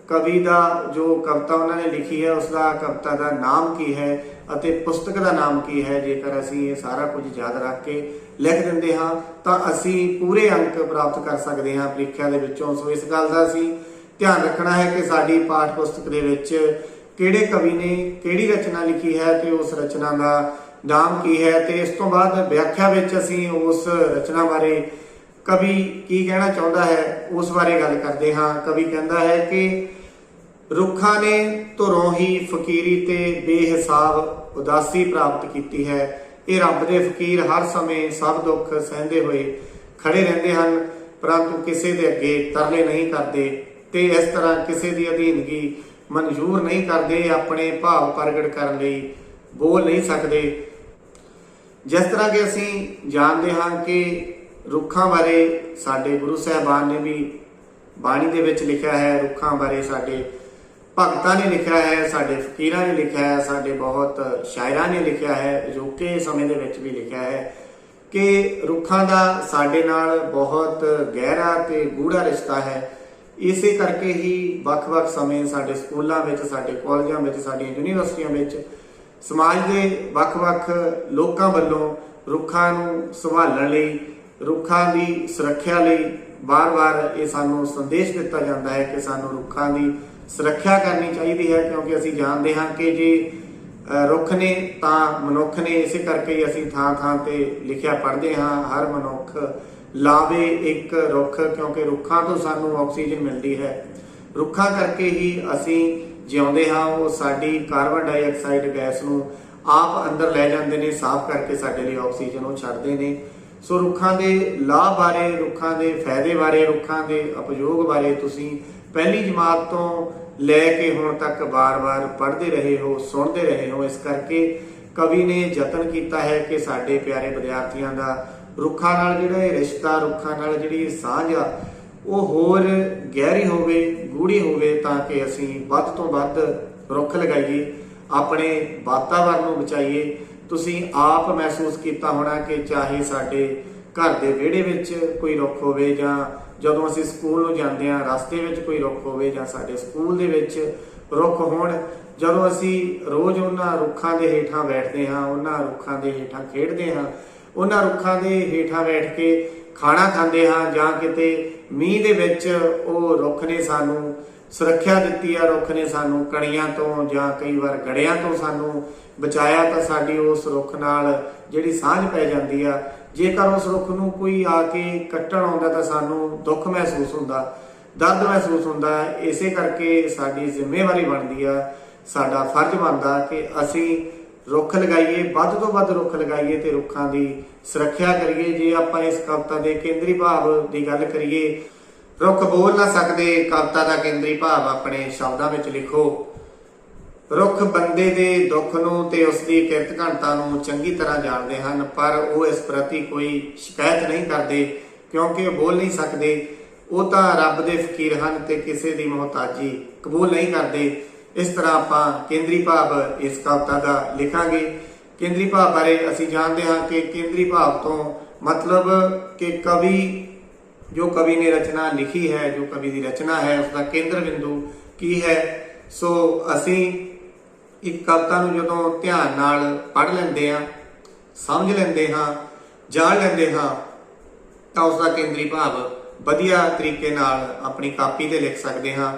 ਕਵੀ ਦਾ ਜੋ ਕਵਿਤਾ ਉਹਨਾਂ ਨੇ ਲਿਖੀ ਹੈ ਉਸ ਦਾ ਕਵਿਤਾ ਦਾ ਨਾਮ ਕੀ ਹੈ ਅਤੇ ਪੁਸਤਕ ਦਾ ਨਾਮ ਕੀ ਹੈ। ਜੇਕਰ ਅਸੀਂ ਇਹ ਸਾਰਾ ਕੁਝ ਯਾਦ ਰੱਖ ਕੇ ਲਿਖ ਦਿੰਦੇ ਹਾਂ ਤਾਂ ਅਸੀਂ ਪੂਰੇ ਅੰਕ ਪ੍ਰਾਪਤ ਕਰ ਸਕਦੇ ਹਾਂ ਪ੍ਰੀਖਿਆ ਦੇ ਵਿੱਚੋਂ। ਸੋ ਇਸ ਗੱਲ ਦਾ ਅਸੀਂ ਧਿਆਨ ਰੱਖਣਾ ਹੈ ਕਿ ਸਾਡੀ ਪਾਠ ਪੁਸਤਕ ਦੇ ਵਿੱਚ ਕਿਹੜੇ ਕਵੀ ਨੇ ਕਿਹੜੀ ਰਚਨਾ ਲਿਖੀ ਹੈ ਤੇ ਉਸ ਰਚਨਾ ਦਾ ਨਾਮ ਕੀ ਹੈ, ਤੇ ਇਸ ਤੋਂ ਬਾਅਦ ਵਿਆਖਿਆ ਵਿੱਚ ਅਸੀਂ ਉਸ ਰਚਨਾ ਬਾਰੇ ਕਵੀ ਕੀ ਕਹਿਣਾ ਚਾਹੁੰਦਾ ਹੈ ਉਸ ਬਾਰੇ ਗੱਲ ਕਰਦੇ ਹਾਂ। ਕਵੀ ਕਹਿੰਦਾ ਹੈ ਕਿ ਰੁੱਖਾਂ ਨੇ ਧੁਰੋਂ ਹੀ ਫਕੀਰੀ ਤੇ ਬੇਹਿਸਾਬ ਉਦਾਸੀ ਪ੍ਰਾਪਤ ਕੀਤੀ ਹੈ। ਇਹ ਰੱਬ ਦੇ ਫਕੀਰ ਹਰ ਸਮੇਂ ਸਭ ਦੁੱਖ ਸਹਿੰਦੇ ਹੋਏ ਖੜੇ ਰਹਿੰਦੇ ਹਨ, ਪਰੰਤੂ ਕਿਸੇ ਦੇ ਅੱਗੇ ਤਰਲੇ ਨਹੀਂ ਕਰਦੇ ਤੇ ਇਸ ਤਰ੍ਹਾਂ ਕਿਸੇ ਦੀ ਅਧੀਨਗੀ ਮਨਜ਼ੂਰ ਨਹੀਂ ਕਰਦੇ। ਆਪਣੇ ਭਾਵ ਪ੍ਰਗਟ ਕਰਨ ਲਈ ਬੋਲ ਨਹੀਂ ਸਕਦੇ। ਜਿਸ ਤਰ੍ਹਾਂ ਕਿ ਅਸੀਂ ਜਾਣਦੇ ਹਾਂ ਕਿ ਰੁੱਖਾਂ ਬਾਰੇ ਸਾਡੇ ਗੁਰੂ ਸਾਹਿਬਾਨ ਨੇ ਵੀ ਬਾਣੀ ਦੇ ਵਿੱਚ ਲਿਖਿਆ ਹੈ, ਰੁੱਖਾਂ ਬਾਰੇ ਸਾਡੇ ਭਗਤਾਂ ਨੇ ਲਿਖਿਆ ਹੈ, ਸਾਡੇ ਫਕੀਰਾਂ ਨੇ ਲਿਖਿਆ ਹੈ, ਸਾਡੇ ਬਹੁਤ ਸ਼ਾਇਰਾਂ ਨੇ ਲਿਖਿਆ ਹੈ, ਅਜੋਕੇ ਸਮੇਂ ਦੇ ਵਿੱਚ ਵੀ ਲਿਖਿਆ ਹੈ ਕਿ ਰੁੱਖਾਂ ਦਾ ਸਾਡੇ ਨਾਲ ਬਹੁਤ ਗਹਿਰਾ ਤੇ ਗੂੜਾ ਰਿਸ਼ਤਾ ਹੈ। ਇਸੇ ਕਰਕੇ ਹੀ ਵੱਖ-ਵੱਖ ਸਮੇਂ ਸਾਡੇ ਸਕੂਲਾਂ ਵਿੱਚ, ਸਾਡੇ ਕਾਲਜਾਂ ਵਿੱਚ, ਸਾਡੀਆਂ ਯੂਨੀਵਰਸਿਟੀਆਂ ਵਿੱਚ ਸਮਾਜ ਦੇ ਵੱਖ-ਵੱਖ ਲੋਕਾਂ ਵੱਲੋਂ ਰੁੱਖਾਂ ਨੂੰ ਸੰਭਾਲਣ ਲਈ, ਰੁੱਖਾਂ ਦੀ ਸੁਰੱਖਿਆ ਲਈ ਵਾਰ-ਵਾਰ ਇਹ ਸਾਨੂੰ ਸੰਦੇਸ਼ ਦਿੱਤਾ ਜਾਂਦਾ ਹੈ ਕਿ ਸਾਨੂੰ ਰੁੱਖਾਂ ਦੀ ਸੁਰੱਖਿਆ ਕਰਨੀ ਚਾਹੀਦੀ ਹੈ, ਕਿਉਂਕਿ ਅਸੀਂ ਜਾਣਦੇ ਹਾਂ ਕਿ ਜੇ ਰੁੱਖ ਨੇ ਤਾਂ ਮਨੁੱਖ ਨੇ। ਇਸੇ ਕਰਕੇ ਅਸੀਂ ਥਾਂ-ਥਾਂ ਤੇ ਲਿਖਿਆ ਪੜ੍ਹਦੇ ਹਾਂ, ਹਰ ਮਨੁੱਖ ਲਾਵੇ ਇੱਕ ਰੁੱਖ, ਕਿਉਂਕਿ ਰੁੱਖਾਂ ਤੋਂ ਸਾਨੂੰ ਆਕਸੀਜਨ ਮਿਲਦੀ ਹੈ। ਰੁੱਖਾਂ ਕਰਕੇ ਹੀ ਅਸੀਂ ਜਿਉਂਦੇ ਹਾਂ। ਉਹ ਸਾਡੀ ਕਾਰਬਨ ਡਾਈਆਕਸਾਈਡ ਗੈਸ ਨੂੰ ਆਪ ਅੰਦਰ ਲੈ ਜਾਂਦੇ ਨੇ, ਸਾਫ਼ ਕਰਕੇ ਸਾਡੇ ਲਈ ਆਕਸੀਜਨ ਉਹ ਛੱਡਦੇ ਨੇ। ਸੋ ਰੁੱਖਾਂ ਦੇ ਲਾਭ ਬਾਰੇ, ਰੁੱਖਾਂ ਦੇ ਫਾਇਦੇ ਬਾਰੇ, ਰੁੱਖਾਂ ਦੇ ਉਪਯੋਗ ਬਾਰੇ ਤੁਸੀਂ ਪਹਿਲੀ ਜਮਾਤ ਤੋਂ ਲੈ ਕੇ ਹੁਣ ਤੱਕ ਬਾਰ-ਬਾਰ ਪੜ੍ਹਦੇ ਰਹੇ ਹੋ, ਸੁਣਦੇ ਰਹੇ ਹੋ। ਇਸ ਕਰਕੇ ਕਵੀ ਨੇ ਯਤਨ ਕੀਤਾ ਹੈ ਕਿ ਸਾਡੇ ਪਿਆਰੇ ਵਿਦਿਆਰਥੀਆਂ ਦਾ ਰੁੱਖਾਂ ਨਾਲ ਜਿਹੜਾ ਇਹ ਰਿਸ਼ਤਾ, ਰੁੱਖਾਂ ਨਾਲ ਜਿਹੜੀ ਸਾਂਝ ਆ ਉਹ ਹੋਰ ਗਹਿਰੀ ਹੋਵੇ, ਗੂੜੀ ਹੋਵੇ, ਤਾਂ ਕਿ ਅਸੀਂ ਵੱਧ ਤੋਂ ਵੱਧ ਰੁੱਖ ਲਗਾਈਏ, ਆਪਣੇ ਵਾਤਾਵਰਨ ਨੂੰ ਬਚਾਈਏ। ਤੁਸੀਂ ਆਪ ਮਹਿਸੂਸ ਕੀਤਾ ਹੋਣਾ ਕਿ ਚਾਹੇ ਸਾਡੇ ਘਰ ਦੇ ਵਿਹੜੇ ਵਿੱਚ ਕੋਈ ਰੁੱਖ ਹੋਵੇ ਜਾਂ ਜਦੋਂ ਅਸੀਂ ਸਕੂਲ ਨੂੰ ਜਾਂਦੇ ਹਾਂ ਰਸਤੇ ਵਿੱਚ ਕੋਈ ਰੁੱਖ ਹੋਵੇ ਜਾਂ ਸਾਡੇ ਸਕੂਲ ਦੇ ਵਿੱਚ ਰੁੱਖ ਹੋਣ, ਜਦੋਂ ਅਸੀਂ ਰੋਜ਼ ਉਹਨਾਂ ਰੁੱਖਾਂ ਦੇ ਹੇਠਾਂ ਬੈਠਦੇ ਹਾਂ, ਉਹਨਾਂ ਰੁੱਖਾਂ ਦੇ ਹੇਠਾਂ ਖੇਡਦੇ ਹਾਂ, ਉਹਨਾਂ ਰੁੱਖਾਂ ਦੇ ਹੇਠਾਂ ਬੈਠ ਕੇ ਖਾਣਾ ਖਾਂਦੇ ਹਾਂ, ਜਾਂ ਕਿਤੇ ਮੀਂਹ ਦੇ ਵਿੱਚ ਉਹ ਰੁੱਖ ਨੇ ਸਾਨੂੰ ਸੁਰੱਖਿਆ ਦਿੱਤੀ ਆ, ਰੁੱਖ ਨੇ ਸਾਨੂੰ ਕਣੀਆਂ ਤੋਂ ਜਾਂ ਕਈ ਵਾਰ ਗੜਿਆਂ ਤੋਂ ਸਾਨੂੰ ਬਚਾਇਆ, ਤਾਂ ਸਾਡੀ ਉਸ ਰੁੱਖ ਨਾਲ ਜਿਹੜੀ ਸਾਂਝ ਪੈ ਜਾਂਦੀ ਆ। ਜੇਕਰ ਉਸ ਰੁੱਖ ਨੂੰ ਕੋਈ ਆ ਕੇ ਕੱਟਣ ਆਉਂਦਾ ਤਾਂ ਸਾਨੂੰ ਦੁੱਖ ਮਹਿਸੂਸ ਹੁੰਦਾ, ਦਰਦ ਮਹਿਸੂਸ ਹੁੰਦਾ। ਇਸੇ ਕਰਕੇ ਸਾਡੀ ਜ਼ਿੰਮੇਵਾਰੀ ਬਣਦੀ ਆ, ਸਾਡਾ ਫਰਜ਼ ਬਣਦਾ ਕਿ ਅਸੀਂ ਰੁੱਖ ਲਗਾਈਏ, ਵੱਧ ਤੋਂ ਵੱਧ ਰੁੱਖ ਲਗਾਈਏ ਤੇ ਰੁੱਖਾਂ ਦੀ ਸੁਰੱਖਿਆ ਕਰੀਏ। ਜੇ ਆਪਾਂ ਇਸ ਕਵਿਤਾ ਦੇ ਕੇਂਦਰੀ ਭਾਵ ਦੀ ਗੱਲ ਕਰੀਏ, ਰੁੱਖ ਬੋਲ ਨਾ ਸਕਦੇ, ਕਵਿਤਾ ਦਾ ਕੇਂਦਰੀ ਭਾਵ ਆਪਣੇ ਸ਼ਬਦਾਂ ਵਿੱਚ ਲਿਖੋ। ਰੁੱਖ ਬੰਦੇ ਦੇ ਦੁੱਖ ਨੂੰ ਤੇ ਉਸ ਦੀ ਕਿਰਤ ਘਣਤਾ ਨੂੰ ਚੰਗੀ ਤਰ੍ਹਾਂ ਜਾਣਦੇ ਹਨ, ਪਰ ਉਹ ਇਸ ਪ੍ਰਤੀ ਕੋਈ ਸ਼ਿਕਾਇਤ ਨਹੀਂ ਕਰਦੇ ਕਿਉਂਕਿ ਉਹ ਬੋਲ ਨਹੀਂ ਸਕਦੇ। ਉਹ ਤਾਂ ਰੱਬ ਦੇ ਫਕੀਰ ਹਨ ਤੇ ਕਿਸੇ ਦੀ ਮੁਹਤਾਜੀ ਕਬੂਲ ਨਹੀਂ ਕਰਦੇ। ਇਸ ਤਰ੍ਹਾਂ ਆਪਾਂ ਕੇਂਦਰੀ ਭਾਵ ਇਸ ਕਵਿਤਾ ਦਾ ਲਿਖਾਂਗੇ। ਕੇਂਦਰੀ ਭਾਵ ਬਾਰੇ ਅਸੀਂ ਜਾਣਦੇ ਹਾਂ ਕਿ ਕੇਂਦਰੀ ਭਾਵ ਤੋਂ ਮਤਲਬ ਕਿ ਜੋ ਕਵੀ ਨੇ ਰਚਨਾ ਲਿਖੀ ਹੈ, ਜੋ ਕਵੀ ਦੀ ਰਚਨਾ ਹੈ, ਉਸ ਦਾ ਕੇਂਦਰ ਬਿੰਦੂ ਕੀ ਹੈ। ਸੋ ਅਸੀਂ ਇੱਕ ਕਵਿਤਾ ਨੂੰ ਜਦੋਂ ਧਿਆਨ ਨਾਲ ਪੜ੍ਹ ਲੈਂਦੇ ਹਾਂ, ਸਮਝ ਲੈਂਦੇ ਹਾਂ, ਜਾਣ ਲੈਂਦੇ ਹਾਂ, ਤਾਂ ਉਸ ਦਾ ਕੇਂਦਰੀ ਭਾਵ ਵਧੀਆ ਤਰੀਕੇ ਨਾਲ ਆਪਣੀ ਕਾਪੀ ਤੇ ਲਿਖ ਸਕਦੇ ਹਾਂ।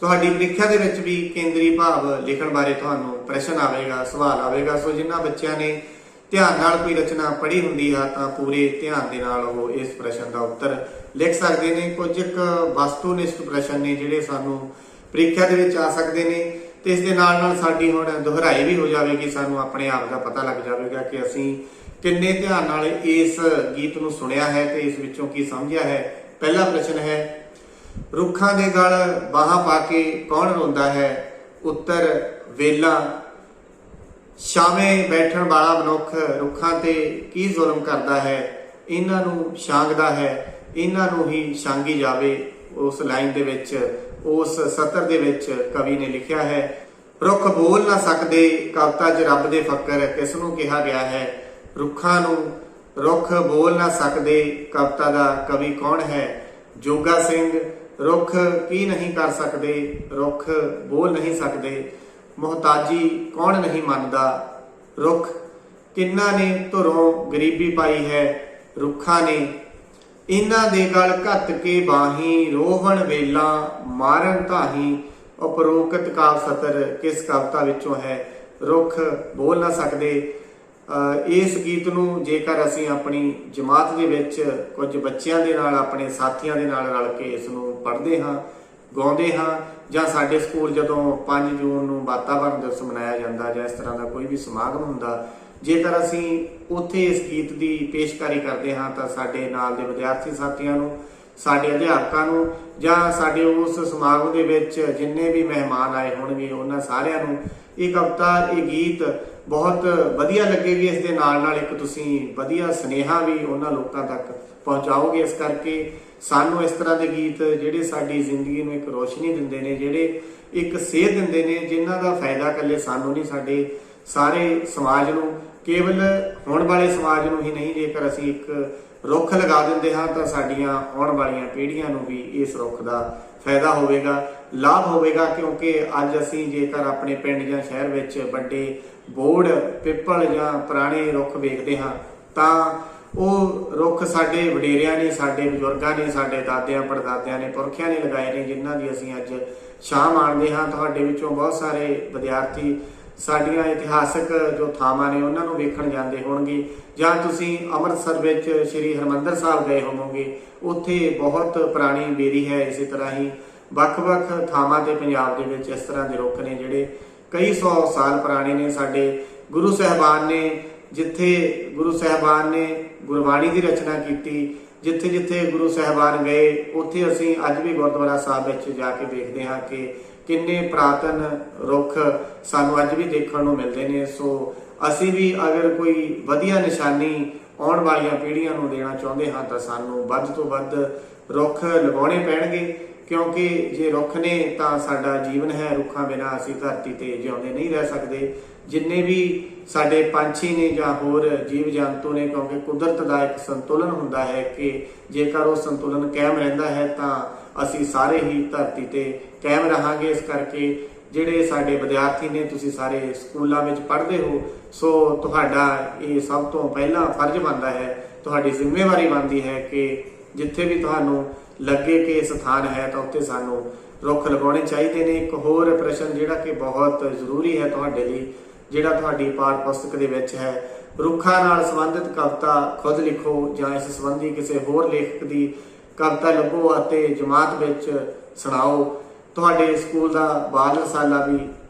ਤੁਹਾਡੀ ਪ੍ਰੀਖਿਆ ਦੇ ਵਿੱਚ ਵੀ ਕੇਂਦਰੀ ਭਾਵ ਲਿਖਣ ਬਾਰੇ ਤੁਹਾਨੂੰ ਪ੍ਰਸ਼ਨ ਆਵੇਗਾ, ਸਵਾਲ ਆਵੇਗਾ। ਸੋ ਜਿਨ੍ਹਾਂ ਬੱਚਿਆਂ ਨੇ ਧਿਆਨ ਨਾਲ ਕੋਈ ਰਚਨਾ ਪੜ੍ਹੀ ਹੁੰਦੀ ਆ ਤਾਂ ਪੂਰੇ ਧਿਆਨ ਦੇ ਨਾਲ ਉਹ ਇਸ ਪ੍ਰਸ਼ਨ ਦਾ ਉੱਤਰ ਲਿਖ ਸਕਦੇ ਨੇ। ਕੁਝ ਇੱਕ ਵਸਤੂਨਿਸ਼ਟ ਪ੍ਰਸ਼ਨ ਨੇ ਜਿਹੜੇ ਸਾਨੂੰ ਪ੍ਰੀਖਿਆ ਦੇ ਵਿੱਚ ਆ ਸਕਦੇ ਨੇ, ਤੇ ਇਸ ਦੇ ਨਾਲ ਨਾਲ ਸਾਡੀ ਹੁਣ ਦੁਹਰਾਈ ਵੀ ਹੋ ਜਾਵੇਗੀ, ਸਾਨੂੰ ਆਪਣੇ ਆਪ ਦਾ ਪਤਾ ਲੱਗ ਜਾਵੇਗਾ ਕਿ ਅਸੀਂ ਕਿੰਨੇ ਧਿਆਨ ਨਾਲ ਇਸ ਗੀਤ ਨੂੰ ਸੁਣਿਆ ਹੈ ਤੇ ਇਸ ਵਿੱਚੋਂ ਕੀ ਸਮਝਿਆ ਹੈ। ਪਹਿਲਾ ਪ੍ਰਸ਼ਨ ਹੈ, ਰੁੱਖਾਂ ਦੇ ਗਲ ਬਾਹਾਂ ਪਾ ਕੇ ਕੌਣ ਰੋਂਦਾ ਹੈ? ਉੱਤਰ, ਵੇਲਾ। ਛਾਵੇਂ ਬੈਠਣ ਵਾਲਾ ਮਨੁੱਖ ਰੁੱਖਾਂ ਤੇ ਕੀ ਜ਼ੁਲਮ ਕਰਦਾ ਹੈ? ਇਹਨਾਂ ਨੂੰ ਛਾਂਗਦਾ ਹੈ, ਇਹਨਾਂ ਨੂੰ ਹੀ ਛਾਂਗੀ ਜਾਵੇ। ਉਸ ਲਾਈਨ ਦੇ ਵਿੱਚ, ਉਸ ਸਤਰ ਦੇ ਵਿੱਚ ਕਵੀ ਨੇ ਲਿਖਿਆ ਹੈ। ਰੁੱਖ ਬੋਲ ਨਾ ਸਕਦੇ, ਕਵਿਤਾ 'ਚ ਰੱਬ ਦੇ ਫਕਰ ਕਿਸ ਨੂੰ ਕਿਹਾ ਗਿਆ ਹੈ? ਰੁੱਖਾਂ ਨੂੰ। ਰੁੱਖ ਬੋਲ ਨਾ ਸਕਦੇ ਕਵਿਤਾ ਦਾ ਕਵੀ ਕੌਣ ਹੈ? ਜੋਗਾ ਸਿੰਘ। ਰੁੱਖ ਕੀ ਨਹੀਂ ਕਰ ਸਕਦੇ? ਰੁੱਖ ਬੋਲ ਨਹੀਂ ਸਕਦੇ। ਮੁਹਤਾਜੀ ਕੌਣ ਨਹੀਂ ਮੰਨਦਾ? ਰੁੱਖ। ਕਿੰਨਾਂ ਨੇ ਧੁਰੋਂ ਗਰੀਬੀ ਪਾਈ ਹੈ? ਰੁੱਖਾਂ ਨੇ। ਇਹਨਾਂ ਦੇ ਗਲ ਘੱਤ ਕੇ ਬਾਹੀਂ, ਰੋਵਣ ਵੇਲਾ ਮਾਰਨ ਧਾਹੀ। ਉਪਰੋਕਤ ਕਾਵ ਸਤਰ ਕਿਸ ਕਵਿਤਾ ਵਿੱਚੋਂ ਹੈ? ਰੁੱਖ ਬੋਲ ਨਾ ਸਕਦੇ। ਇਸ ਗੀਤ ਨੂੰ ਜੇਕਰ ਅਸੀਂ ਆਪਣੀ ਜਮਾਤ ਦੇ ਵਿੱਚ ਕੁਝ ਬੱਚਿਆਂ ਦੇ ਨਾਲ, ਆਪਣੇ ਸਾਥੀਆਂ ਦੇ ਨਾਲ ਰਲ ਕੇ ਇਸ ਨੂੰ ਪੜ੍ਹਦੇ ਹਾਂ, ਗਾਉਂਦੇ ਹਾਂ, ਜਾਂ ਸਾਡੇ ਸਕੂਲ ਜਦੋਂ 5 ਜੂਨ ਨੂੰ ਵਾਤਾਵਰਣ ਦਿਵਸ ਮਨਾਇਆ ਜਾਂਦਾ ਜਾਂ ਇਸ ਤਰ੍ਹਾਂ ਦਾ ਕੋਈ ਵੀ ਸਮਾਗਮ ਹੁੰਦਾ, ਜੇਕਰ ਅਸੀਂ ਉੱਥੇ ਇਸ ਗੀਤ ਦੀ ਪੇਸ਼ਕਾਰੀ ਕਰਦੇ ਹਾਂ ਤਾਂ ਸਾਡੇ ਨਾਲ ਦੇ ਵਿਦਿਆਰਥੀ ਸਾਥੀਆਂ ਨੂੰ, ਸਾਡੇ ਅਧਿਆਪਕਾਂ ਨੂੰ, ਜਾਂ ਸਾਡੇ ਉਸ ਸਮਾਗਮ ਦੇ ਵਿੱਚ ਜਿੰਨੇ ਵੀ ਮਹਿਮਾਨ ਆਏ ਹੋਣਗੇ ਉਹਨਾਂ ਸਾਰਿਆਂ ਨੂੰ ਇਹ ਕਵਿਤਾ, ਇਹ ਗੀਤ ਬਹੁਤ ਵਧੀਆ ਲੱਗੇਗੀ। ਇਸ ਦੇ ਨਾਲ ਨਾਲ ਇੱਕ ਤੁਸੀਂ ਵਧੀਆ ਸੁਨੇਹਾ ਵੀ ਉਹਨਾਂ ਲੋਕਾਂ ਤੱਕ ਪਹੁੰਚਾਓਗੇ। ਇਸ ਕਰਕੇ ਸਾਨੂੰ ਇਸ ਤਰ੍ਹਾਂ ਦੇ ਗੀਤ ਜਿਹੜੇ ਸਾਡੀ ਜ਼ਿੰਦਗੀ ਨੂੰ ਇੱਕ ਰੋਸ਼ਨੀ ਦਿੰਦੇ ਨੇ, ਜਿਹੜੇ ਇੱਕ ਸੇਧ ਦਿੰਦੇ ਨੇ, ਜਿਨ੍ਹਾਂ ਦਾ ਫਾਇਦਾ ਇਕੱਲੇ ਸਾਨੂੰ ਨਹੀਂ, ਸਾਡੇ ਸਾਰੇ ਸਮਾਜ ਨੂੰ, ਕੇਵਲ ਹੋਣ ਵਾਲੇ ਸਮਾਜ ਨੂੰ ਹੀ ਨਹੀਂ, ਜੇਕਰ ਅਸੀਂ ਇੱਕ ਰੁੱਖ ਲਗਾ ਦਿੰਦੇ ਹਾਂ ਤਾਂ ਸਾਡੀਆਂ ਆਉਣ ਵਾਲੀਆਂ ਪੀੜ੍ਹੀਆਂ ਨੂੰ ਵੀ ਇਸ ਰੁੱਖ ਦਾ ਫਾਇਦਾ ਹੋਵੇਗਾ, ਲਾਭ ਹੋਵੇਗਾ। ਕਿਉਂਕਿ ਅੱਜ ਅਸੀਂ ਜੇਕਰ ਆਪਣੇ ਪਿੰਡ ਜਾਂ ਸ਼ਹਿਰ ਵਿੱਚ ਵੱਡੇ ਬੋੜ, ਪਿੱਪਲ ਜਾਂ ਪੁਰਾਣੇ ਰੁੱਖ ਵੇਖਦੇ ਹਾਂ ਤਾਂ ਉਹ ਰੁੱਖ ਸਾਡੇ ਵਡੇਰਿਆਂ ਨੇ, ਸਾਡੇ ਬਜ਼ੁਰਗਾਂ ਨੇ, ਸਾਡੇ ਦਾਦਿਆਂ ਪੜਦਾਦਿਆਂ ਨੇ, ਪੁਰਖਿਆਂ ਨੇ ਲਗਾਏ ਨੇ, ਜਿਨ੍ਹਾਂ ਦੀ ਅਸੀਂ ਅੱਜ ਛਾਂ ਮਾਣਦੇ ਹਾਂ। ਤੁਹਾਡੇ ਵਿੱਚੋਂ ਬਹੁਤ ਸਾਰੇ ਵਿਦਿਆਰਥੀ ਸਾਡੀਆਂ ਇਤਿਹਾਸਕ ਜੋ ਥਾਵਾਂ ਨੇ ਉਹਨਾਂ ਨੂੰ ਵੇਖਣ ਜਾਂਦੇ ਹੋਣਗੇ, ਜਾਂ ਤੁਸੀਂ ਅੰਮ੍ਰਿਤਸਰ ਵਿੱਚ ਸ੍ਰੀ ਹਰਿਮੰਦਰ ਸਾਹਿਬ ਗਏ ਹੋਵੋਗੇ, ਉੱਥੇ ਬਹੁਤ ਪੁਰਾਣੀ ਬੇਰੀ ਹੈ। ਇਸੇ ਤਰ੍ਹਾਂ ਹੀ ਵੱਖ-ਵੱਖ ਥਾਵਾਂ ਤੇ ਪੰਜਾਬ ਦੇ ਵਿੱਚ ਇਸ ਤਰ੍ਹਾਂ ਦੇ ਰੁੱਖ ਨੇ ਜਿਹੜੇ ਕਈ 100 ਸਾਲ ਪੁਰਾਣੇ ਨੇ। ਸਾਡੇ ਗੁਰੂ ਸਾਹਿਬਾਨ ਨੇ, ਜਿੱਥੇ ਗੁਰੂ ਸਾਹਿਬਾਨ ਨੇ ਗੁਰਬਾਣੀ ਦੀ ਰਚਨਾ ਕੀਤੀ, ਜਿੱਥੇ ਜਿੱਥੇ ਗੁਰੂ ਸਾਹਿਬਾਨ ਗਏ ਉੱਥੇ ਅਸੀਂ ਅੱਜ ਵੀ ਗੁਰਦੁਆਰਾ ਸਾਹਿਬ ਵਿੱਚ ਜਾ ਕੇ ਦੇਖਦੇ ਹਾਂ ਕਿ ਕਿੰਨੇ ਪੁਰਾਤਨ ਰੁੱਖ ਸਾਨੂੰ ਅੱਜ ਵੀ ਦੇਖਣ ਨੂੰ ਮਿਲਦੇ ਨੇ। ਸੋ ਅਸੀਂ ਵੀ ਅਗਰ ਕੋਈ ਵਧੀਆ ਨਿਸ਼ਾਨੀ ਆਉਣ ਵਾਲੀਆਂ ਪੀੜ੍ਹੀਆਂ ਨੂੰ ਦੇਣਾ ਚਾਹੁੰਦੇ ਹਾਂ ਤਾਂ ਸਾਨੂੰ ਵੱਧ ਤੋਂ ਵੱਧ ਰੁੱਖ ਲਗਾਉਣੇ ਪੈਣਗੇ, ਕਿਉਂਕਿ ਜੇ ਰੁੱਖ ਨੇ ਤਾਂ ਸਾਡਾ ਜੀਵਨ ਹੈ। ਰੁੱਖਾਂ ਬਿਨਾਂ ਅਸੀਂ ਧਰਤੀ ਤੇ ਜਿਉਂਦੇ ਨਹੀਂ ਰਹਿ ਸਕਦੇ। ਜਿੰਨੇ ਵੀ ਸਾਡੇ ਪੰਛੀ ਨੇ ਜਾਂ ਹੋਰ ਜੀਵ ਜੰਤੂ ਨੇ, ਕਿਉਂਕਿ ਕੁਦਰਤ ਦਾ ਇੱਕ ਸੰਤੁਲਨ ਹੁੰਦਾ ਹੈ ਕਿ ਜੇਕਰ ਉਹ ਸੰਤੁਲਨ ਕਾਇਮ ਰਹਿੰਦਾ ਹੈ ਤਾਂ ਅਸੀਂ ਸਾਰੇ ਹੀ ਧਰਤੀ ਤੇ ਕਾਇਮ ਰਹਾਂਗੇ। ਇਸ ਕਰਕੇ ਜਿਹੜੇ ਸਾਡੇ ਵਿਦਿਆਰਥੀ ਨੇ, ਤੁਸੀਂ ਸਾਰੇ ਸਕੂਲਾਂ ਵਿੱਚ ਪੜ੍ਹਦੇ ਹੋ, ਸੋ ਤੁਹਾਡਾ ਇਹ ਸਭ ਤੋਂ ਪਹਿਲਾ ਫਰਜ਼ ਬਣਦਾ ਹੈ, ਤੁਹਾਡੀ ਜ਼ਿੰਮੇਵਾਰੀ ਬਣਦੀ ਹੈ ਕਿ ਜਿੱਥੇ ਵੀ ਤੁਹਾਨੂੰ ਲੱਗੇ ਕਿ ਸਥਾਨ ਹੈ ਤਾਂ ਉੱਥੇ ਸਾਨੂੰ ਰੁੱਖ ਲਗਾਉਣੇ ਚਾਹੀਦੇ ਨੇ। ਇੱਕ ਹੋਰ ਪ੍ਰਸ਼ਨ ਜਿਹੜਾ ਕਿ ਬਹੁਤ ਜ਼ਰੂਰੀ ਹੈ ਤੁਹਾਡੇ ਲਈ, ਜਿਹੜਾ ਤੁਹਾਡੀ ਪਾਠ ਪੁਸਤਕ ਦੇ ਵਿੱਚ ਹੈ, ਰੁੱਖਾਂ ਨਾਲ ਸੰਬੰਧਿਤ ਕਵਿਤਾ ਖੁਦ ਲਿਖੋ ਜਾਂ ਇਸ ਸੰਬੰਧੀ ਕਿਸੇ ਹੋਰ ਲੇਖਕ ਦੀ ਕਵਿਤਾ ਲੱਭੋ ਅਤੇ ਜਮਾਤ ਵਿੱਚ ਸੁਣਾਓ। ਤੁਹਾਡੇ ਸਕੂਲ ਦਾ ਬਾਲ ਰਸਾਲਾ ਵੀ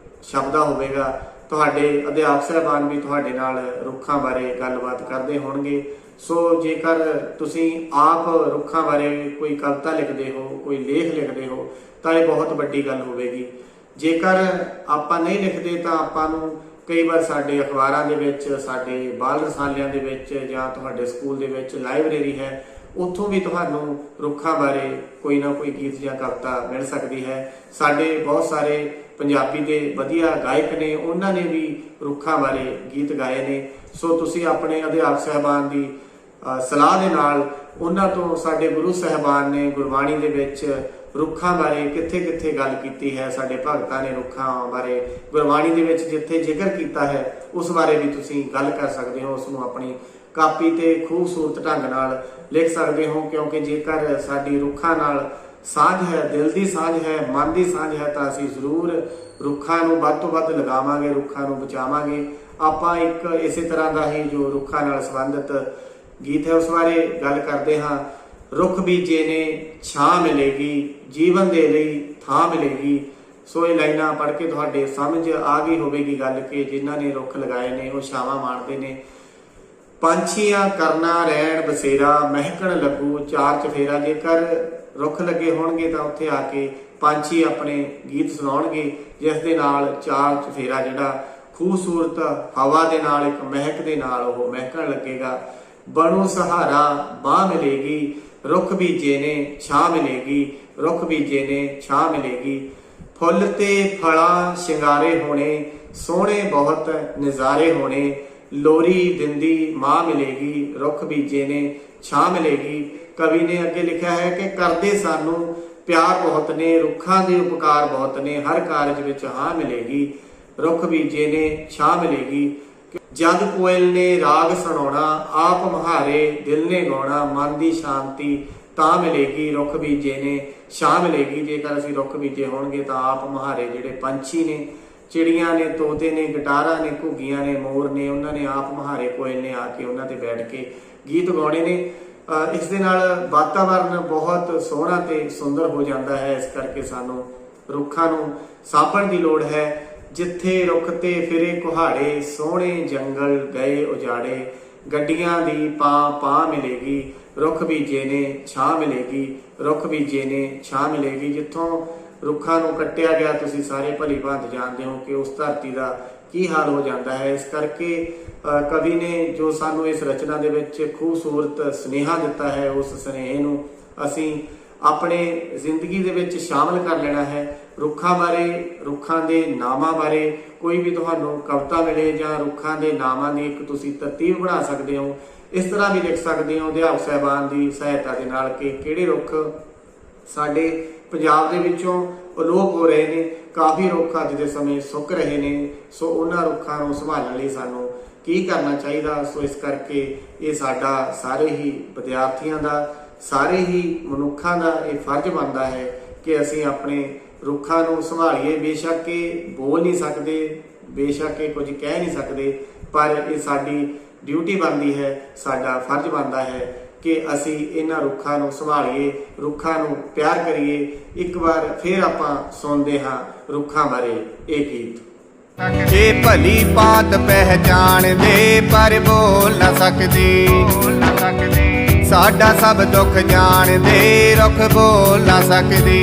ਛਪਦਾ ਹੋਵੇਗਾ, ਤੁਹਾਡੇ ਅਧਿਆਪਕ ਸਾਹਿਬਾਨ ਵੀ ਤੁਹਾਡੇ ਨਾਲ ਰੁੱਖਾਂ ਬਾਰੇ ਗੱਲਬਾਤ ਕਰਦੇ ਹੋਣਗੇ। ਸੋ ਜੇਕਰ ਤੁਸੀਂ ਆਪ ਰੁੱਖਾਂ ਬਾਰੇ ਕੋਈ ਕਵਿਤਾ ਲਿਖਦੇ ਹੋ, ਕੋਈ ਲੇਖ ਲਿਖਦੇ ਹੋ ਤਾਂ ਇਹ ਬਹੁਤ ਵੱਡੀ ਗੱਲ ਹੋਵੇਗੀ। ਜੇਕਰ ਆਪਾਂ ਨਹੀਂ ਲਿਖਦੇ ਤਾਂ ਆਪਾਂ ਨੂੰ ਕਈ ਵਾਰ ਸਾਡੇ ਅਖਬਾਰਾਂ ਦੇ ਵਿੱਚ, ਸਾਡੇ ਬਾਲ ਰਸਾਲਿਆਂ ਦੇ ਵਿੱਚ ਜਾਂ ਤੁਹਾਡੇ ਸਕੂਲ ਦੇ ਵਿੱਚ ਲਾਇਬ੍ਰੇਰੀ ਹੈ, ਉੱਥੋਂ ਵੀ ਤੁਹਾਨੂੰ ਰੁੱਖਾਂ ਬਾਰੇ ਕੋਈ ਨਾ ਕੋਈ ਗੀਤ ਜਾਂ ਕਵਿਤਾ ਮਿਲ ਸਕਦੀ ਹੈ। ਸਾਡੇ ਬਹੁਤ ਸਾਰੇ ਪੰਜਾਬੀ ਦੇ ਵਧੀਆ ਗਾਇਕ ਨੇ, ਉਹਨਾਂ ਨੇ ਵੀ ਰੁੱਖਾਂ ਬਾਰੇ ਗੀਤ ਗਾਏ ਨੇ। ਸੋ ਤੁਸੀਂ ਆਪਣੇ ਅਧਿਆਪਕ ਸਾਹਿਬਾਨ ਦੀ ਸਲਾਹ ਦੇ ਨਾਲ, ਉਹਨਾਂ ਤੋਂ ਸਾਡੇ ਗੁਰੂ ਸਾਹਿਬਾਨ ਨੇ ਗੁਰਬਾਣੀ ਦੇ ਵਿੱਚ ਰੁੱਖਾਂ ਬਾਰੇ ਕਿੱਥੇ ਕਿੱਥੇ ਗੱਲ ਕੀਤੀ ਹੈ, ਸਾਡੇ ਭਗਤਾਂ ਨੇ ਰੁੱਖਾਂ ਬਾਰੇ ਗੁਰਬਾਣੀ ਦੇ ਵਿੱਚ ਜਿੱਥੇ ਜ਼ਿਕਰ ਕੀਤਾ ਹੈ ਉਸ ਬਾਰੇ ਵੀ ਤੁਸੀਂ ਗੱਲ ਕਰ ਸਕਦੇ ਹੋ। ਉਸ ਨੂੰ ਆਪਣੀ ਕਾਪੀ ਤੇ ਖੂਬਸੂਰਤ ਢੰਗ ਨਾਲ ਲਿਖ ਸਕਦੇ ਹੋ, ਕਿਉਂਕਿ ਜੇਕਰ ਸਾਡੀ ਰੁੱਖਾਂ ਨਾਲ ਸਾਂਝ ਹੈ, ਦਿਲ ਦੀ ਸਾਂਝ ਹੈ, ਮਨ ਦੀ ਸਾਂਝ ਹੈ, ਤਾਂ ਅਸੀਂ ਜ਼ਰੂਰ ਰੁੱਖਾਂ ਨੂੰ ਵੱਧ ਤੋਂ ਵੱਧ ਲਗਾਵਾਂਗੇ, ਰੁੱਖਾਂ ਨੂੰ ਬਚਾਵਾਂਗੇ ਆਪਾਂ ਇੱਕ ਇਸੇ ਤਰ੍ਹਾਂ ਦਾ ਹੀ ਜੋ ਰੁੱਖਾਂ ਨਾਲ ਸੰਬੰਧਿਤ ਗੀਤ ਹੈ ਉਸ ਬਾਰੇ ਗੱਲ ਕਰਦੇ ਹਾਂ। ਰੁੱਖ ਬੀਜੇ ਨੇ ਛਾਂ ਮਿਲੇਗੀ, ਜੀਵਨ ਦੇ ਲਈ ਥਾਂ ਮਿਲੇਗੀ। ਸੋ ਇਹ ਲਾਈਨਾਂ ਪੜ੍ਹ ਕੇ ਤੁਹਾਡੇ ਸਮਝ ਆ ਗਈ ਹੋਵੇਗੀ ਗੱਲ ਕਿ ਜਿਨ੍ਹਾਂ ਨੇ ਰੁੱਖ ਲਗਾਏ ਨੇ ਉਹ ਛਾਵਾਂ ਮਾਣਦੇ ਨੇ। ਪੰਛੀਆਂ ਕਰਨਾ ਰਹਿਣ ਬਸੇਰਾ, ਮਹਿਕਣ ਲੱਗੂ ਚਾਰ ਚਫੇਰਾ। ਜੇਕਰ ਰੁੱਖ ਲੱਗੇ ਹੋਣਗੇ ਤਾਂ ਉੱਥੇ ਆ ਕੇ ਪੰਛੀ ਆਪਣੇ ਗੀਤ ਸੁਣਾਉਣਗੇ, ਜਿਸ ਦੇ ਨਾਲ ਚਾਰ ਚਫੇਰਾ ਜਿਹੜਾ ਖੂਬਸੂਰਤ ਹਵਾ ਦੇ ਨਾਲ, ਇੱਕ ਮਹਿਕ ਦੇ ਨਾਲ ਉਹ ਮਹਿਕਣ ਲੱਗੇਗਾ। ਬਣੂ ਸਹਾਰਾ ਬਾਹ ਮਿਲੇਗੀ, ਰੁੱਖ ਬੀਜੇ ਨੇ ਛਾਂ ਮਿਲੇਗੀ, ਰੁੱਖ ਬੀਜੇ ਨੇ ਛਾਂ ਮਿਲੇਗੀ। ਫੁੱਲ ਤੇ ਫਲਾਂ ਸ਼ਿੰਗਾਰੇ ਹੋਣੇ, ਸੋਹਣੇ ਬਹੁਤ ਨਜ਼ਾਰੇ ਹੋਣੇ। ਲੋਰੀ ਦਿੰਦੀ ਮਾਂ ਮਿਲੇਗੀ, ਰੁੱਖ ਬੀਜੇ ਨੇ ਛਾਂ ਮਿਲੇਗੀ। ਕਵੀ ਨੇ ਅੱਗੇ ਲਿਖਿਆ ਹੈ ਕਿ ਕਰਦੇ ਸਾਨੂੰ ਪਿਆਰ ਬਹੁਤ ਨੇ, ਰੁੱਖਾਂ ਦੇ ਉਪਕਾਰ ਬਹੁਤ ਨੇ, ਹਰ ਕਾਰਜ ਵਿੱਚ ਹਾਂ ਮਿਲੇਗੀ, ਰੁੱਖ ਬੀਜੇ ਨੇ ਛਾਂ ਮਿਲੇਗੀ। ਜਦ ਕੋਇਲ ਨੇ ਰਾਗ ਸੁਣਾਉਣਾ, ਆਪ ਮੁਹਾਰੇ ਦਿਲ ਨੇ ਗਾਉਣਾ। ਮਨ ਦੀ ਸ਼ਾਂਤੀ ਤਾਂ ਮਿਲੇਗੀ, ਰੁੱਖ ਬੀਜੇ ਨੇ ਛਾਂ ਮਿਲੇਗੀ। ਜੇਕਰ ਅਸੀਂ ਰੁੱਖ ਬੀਜੇ ਹੋਣਗੇ ਤਾਂ ਆਪ ਮੁਹਾਰੇ ਜਿਹੜੇ ਪੰਛੀ ਨੇ, ਚਿੜੀਆਂ ਨੇ, ਤੋਤੇ ਨੇ, ਗਟਾਰਾਂ ਨੇ, ਘੁੱਗੀਆਂ ਨੇ, ਮੋਰ ਨੇ, ਉਹਨਾਂ ਨੇ ਆਪ ਮੁਹਾਰੇ ਕੋਇਲ ਨੇ ਆ ਕੇ ਉਹਨਾਂ ਤੇ ਬੈਠ ਕੇ ਗੀਤ ਗਾਉਣੇ ਨੇ। ਇਸ ਦੇ ਨਾਲ ਵਾਤਾਵਰਨ ਬਹੁਤ ਸੋਹਣਾ ਤੇ ਸੁੰਦਰ ਹੋ ਜਾਂਦਾ ਹੈ। ਇਸ ਕਰਕੇ ਸਾਨੂੰ ਰੁੱਖਾਂ ਨੂੰ ਸਾਂਭਣ ਦੀ ਲੋੜ ਹੈ। ਜਿੱਥੇ ਰੁੱਖ ਤੇ ਫਿਰੇ ਕੁਹਾੜੇ, ਸੋਹਣੇ ਜੰਗਲ ਗਏ ਉਜਾੜੇ। ਗੱਡੀਆਂ ਦੀ ਪਾਂ ਮਿਲੇਗੀ, ਰੁੱਖ ਬੀਜੇ ਨੇ ਛਾਂ ਮਿਲੇਗੀ, ਰੁੱਖ ਬੀਜੇ ਨੇ ਛਾਂ ਮਿਲੇਗੀ। ਜਿੱਥੋਂ ਰੁੱਖਾਂ ਨੂੰ ਕੱਟਿਆ ਗਿਆ, ਤੁਸੀਂ ਸਾਰੇ ਭਲੀ ਭਾਂਤ ਜਾਣਦੇ ਹੋ ਕਿ ਉਸ ਧਰਤੀ ਦਾ ਕੀ ਹਾਲ ਹੋ ਜਾਂਦਾ ਹੈ। ਇਸ ਕਰਕੇ ਕਵੀ ਨੇ ਜੋ ਸਾਨੂੰ ਇਸ ਰਚਨਾ ਦੇ ਵਿੱਚ ਖੂਬਸੂਰਤ ਸੁਨੇਹਾ ਦਿੱਤਾ ਹੈ, ਉਸ ਸੁਨੇਹੇ ਨੂੰ ਅਸੀਂ ਆਪਣੇ ਜ਼ਿੰਦਗੀ ਦੇ ਵਿੱਚ ਸ਼ਾਮਲ ਕਰ ਲੈਣਾ ਹੈ। ਰੁੱਖਾਂ ਬਾਰੇ, ਰੁੱਖਾਂ ਦੇ ਨਾਮਾਂ ਬਾਰੇ ਕੋਈ ਵੀ ਤੁਹਾਨੂੰ ਕਵਿਤਾ ਮਿਲੇ ਜਾਂ ਰੁੱਖਾਂ ਦੇ ਨਾਮਾਂ ਦੀ ਇੱਕ ਤੁਸੀਂ ਤਰਤੀਬ ਬਣਾ ਸਕਦੇ ਹੋ। ਇਸ ਤਰ੍ਹਾਂ ਵੀ ਲਿਖ ਸਕਦੇ ਹੋ ਅਧਿਆਪਕ ਸਾਹਿਬਾਨ ਦੀ ਸਹਾਇਤਾ ਦੇ ਨਾਲ ਕਿ ਕਿਹੜੇ ਰੁੱਖ ਸਾਡੇ ਪੰਜਾਬ ਦੇ ਵਿੱਚੋਂ ਅਲੋਪ ਹੋ ਰਹੇ ਨੇ। ਕਾਫੀ ਰੁੱਖ ਅੱਜ ਦੇ ਸਮੇਂ ਸੁੱਕ ਰਹੇ ਨੇ। ਸੋ ਉਹਨਾਂ ਰੁੱਖਾਂ ਨੂੰ ਸੰਭਾਲਣ ਲਈ ਸਾਨੂੰ ਕੀ ਕਰਨਾ ਚਾਹੀਦਾ। ਸੋ ਇਸ ਕਰਕੇ ਇਹ ਸਾਡਾ ਸਾਰੇ ਹੀ ਵਿਦਿਆਰਥੀਆਂ ਦਾ, ਸਾਰੇ ਹੀ ਮਨੁੱਖਾਂ ਦਾ ਇਹ ਫਰਜ਼ ਬਣਦਾ ਹੈ ਕਿ ਅਸੀਂ ਆਪਣੇ ਰੁੱਖਾਂ ਨੂੰ ਸੰਭਾਲੀਏ। ਬੇਸ਼ੱਕ ਇਹ ਬੋਲ ਨਹੀਂ ਸਕਦੇ, ਬੇਸ਼ੱਕ ਇਹ ਕੁਝ ਕਹਿ ਨਹੀਂ ਸਕਦੇ, ਪਰ ਇਹ ਸਾਡੀ ਡਿਊਟੀ ਬਣਦੀ ਹੈ, ਸਾਡਾ ਫਰਜ਼ ਬਣਦਾ ਹੈ ਕਿ ਅਸੀਂ ਇਹਨਾਂ ਰੁੱਖਾਂ ਨੂੰ ਸੰਭਾਲੀਏ, ਰੁੱਖਾਂ ਨੂੰ ਪਿਆਰ ਕਰੀਏ। ਇੱਕ ਵਾਰ ਫਿਰ ਆਪਾਂ ਸੁਣਦੇ ਹਾਂ ਰੁੱਖਾਂ ਬਾਰੇ ਇਹ ਗੀਤ। ਇਹ ਭਲੀ ਬਾਤ ਪਹਿਚਾਣਦੇ ਪਰ ਬੋਲ ਨਾ ਸਕਦੇ, ਸਾਡਾ ਸਭ ਦੁੱਖ ਜਾਣਦੇ, ਰੁੱਖ ਬੋਲ ਨਾ ਸਕਦੇ।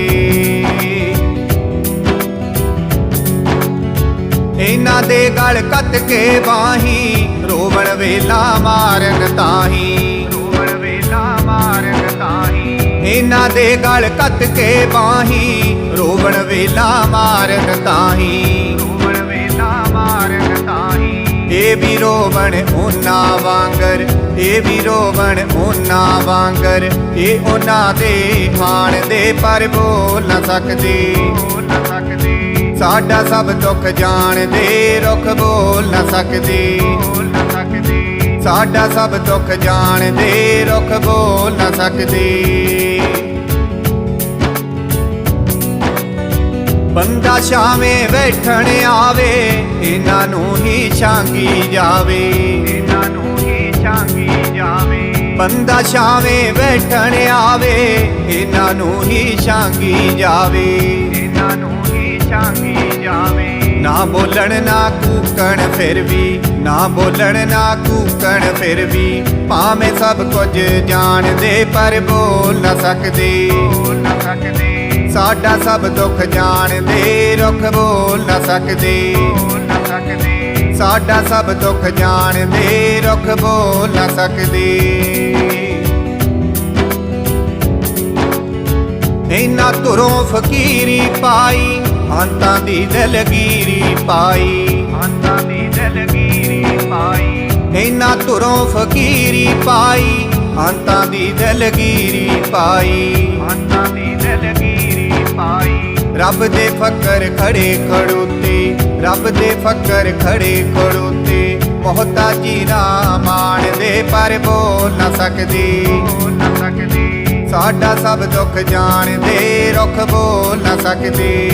ਇਹਨਾਂ ਦੇ ਗਲ ਕੱਤ ਕੇ ਬਾਹੀਂ, ਰੋਵਣ ਵੇਲਾ ਮਾਰਨ ਤਾਹੀਂ, ਰੋਵਣ ਵੇਲਾ ਮਾਰਨ ਤਾਹੀਂ। ਇਹਨਾਂ ਦੇ ਗਲ ਕੱਤ ਕੇ ਬਾਹੀਂ, ਰੋਵਣ ਵੇਲਾ ਮਾਰਨ ਤਾਹੀਂ, ਰੋਵਣ ਵੇਲਾ ਮਾਰਨ ਤਾਹੀਂ। ਇਹ ਵੀ ਰੋਵਣ ਉਹਨਾਂ ਵਾਂਗਰ, ਇਹ ਵੀ ਰੋਵਣ ਉਹਨਾਂ ਵਾਂਗਰ। ਇਹ ਉਹਨਾਂ ਦੇ ਹਾਣ ਦੇ ਪਰ ਬੋਲ ਨਾ ਸਕਦੇ, ਬੋਲ ਨਾ ਸਕਦੇ। ਸਾਡਾ ਸਭ ਦੁੱਖ ਜਾਣਦੇ, ਰੁੱਖ ਬੋਲ ਨਾ ਸਕਦੇ, ਬੋਲ ਨਾ ਸਕਦੇ। ਸਾਡਾ ਸਭ ਦੁੱਖ ਜਾਣਦੇ, ਰੁੱਖ ਬੋਲ ਨਾ ਸਕਦੇ। ਬੰਦਾ ਛਾਵੇਂ ਬੈਠਣ ਆਵੇ, ਇਹਨਾਂ ਨੂੰ ਹੀ ਛਾਂਗੀ ਜਾਵੇ, ਇਹਨਾਂ ਨੂੰ ਹੀ ਛਾਂਗੀ ਜਾਵੇ। ਬੰਦਾ ਛਾਵੇਂ ਬੈਠਣ ਆਵੇ, ਇਹਨਾਂ ਨੂੰ ਹੀ ਛਾਂਗੀ ਜਾਵੇ, ਇਹਨਾਂ ਨੂੰ ਹੀ ਛਾਂਗੀ ਜਾਵੇ। ਨਾ ਬੋਲਣ ਨਾ ਕੂਕਣ ਫਿਰ ਵੀ, ਨਾ ਬੋਲਣ ਨਾ ਕੂਕਣ ਫਿਰ ਵੀ। ਭਾਵੇਂ ਸਭ ਕੁਝ ਜਾਣਦੇ ਪਰ ਬੋਲ ਨਾ ਸਕਦੇ, ਬੋਲ ਨਾ ਸਕਦੇ। ਸਾਡਾ ਸਭ ਦੁੱਖ ਜਾਣਦੇ, ਰੁੱਖ ਬੋਲ ਨਾ ਸਕਦੇ, ਬੋਲ ਨਾ ਸਕਦੇ। ਸਾਡਾ ਸਭ ਦੁੱਖ ਜਾਣਦੇ, ਰੁੱਖ ਬੋਲ ਨਾ ਸਕਦੇ। ਇਹਨਾਂ ਧੁਰੋਂ ਫਕੀਰੀ ਪਾਈ, ਅੰਤਾਂ ਦੀ ਦਲਗੀਰੀ ਪਾਈ, ਅੰਤਾਂ ਦੀ ਦਲਗੀਰੀ ਪਾਈ। ਇਹਨਾਂ ਧੁਰੋਂ ਫਕੀਰੀ ਪਾਈ, ਅੰਤਾਂ ਦੀ ਦਲਗੀਰੀ ਪਾਈ, ਅੰਤਾਂ ਦੀ ਦਲਗੀਰੀ ਪਾਈ। ਰੱਬ ਦੇ ਫਕਰ ਖੜੇ ਖੜੋਤੇ, ਰੱਬ ਦੇ ਫਕਰ ਖੜੇ ਖੜੋਤੇ। ਮੁਹਤਾਜੀ ਨਾ ਮਾਣਦੇ ਪਰ ਬੋਲ ਨਾ ਸਕਦੇ, ਬੋਲ ਨਾ ਸਕਦੇ। ਸਾਡਾ ਸਭ ਦੁੱਖ ਜਾਣਦੇ, ਰੁੱਖ ਬੋਲ ਨਾ ਸਕਦੇ।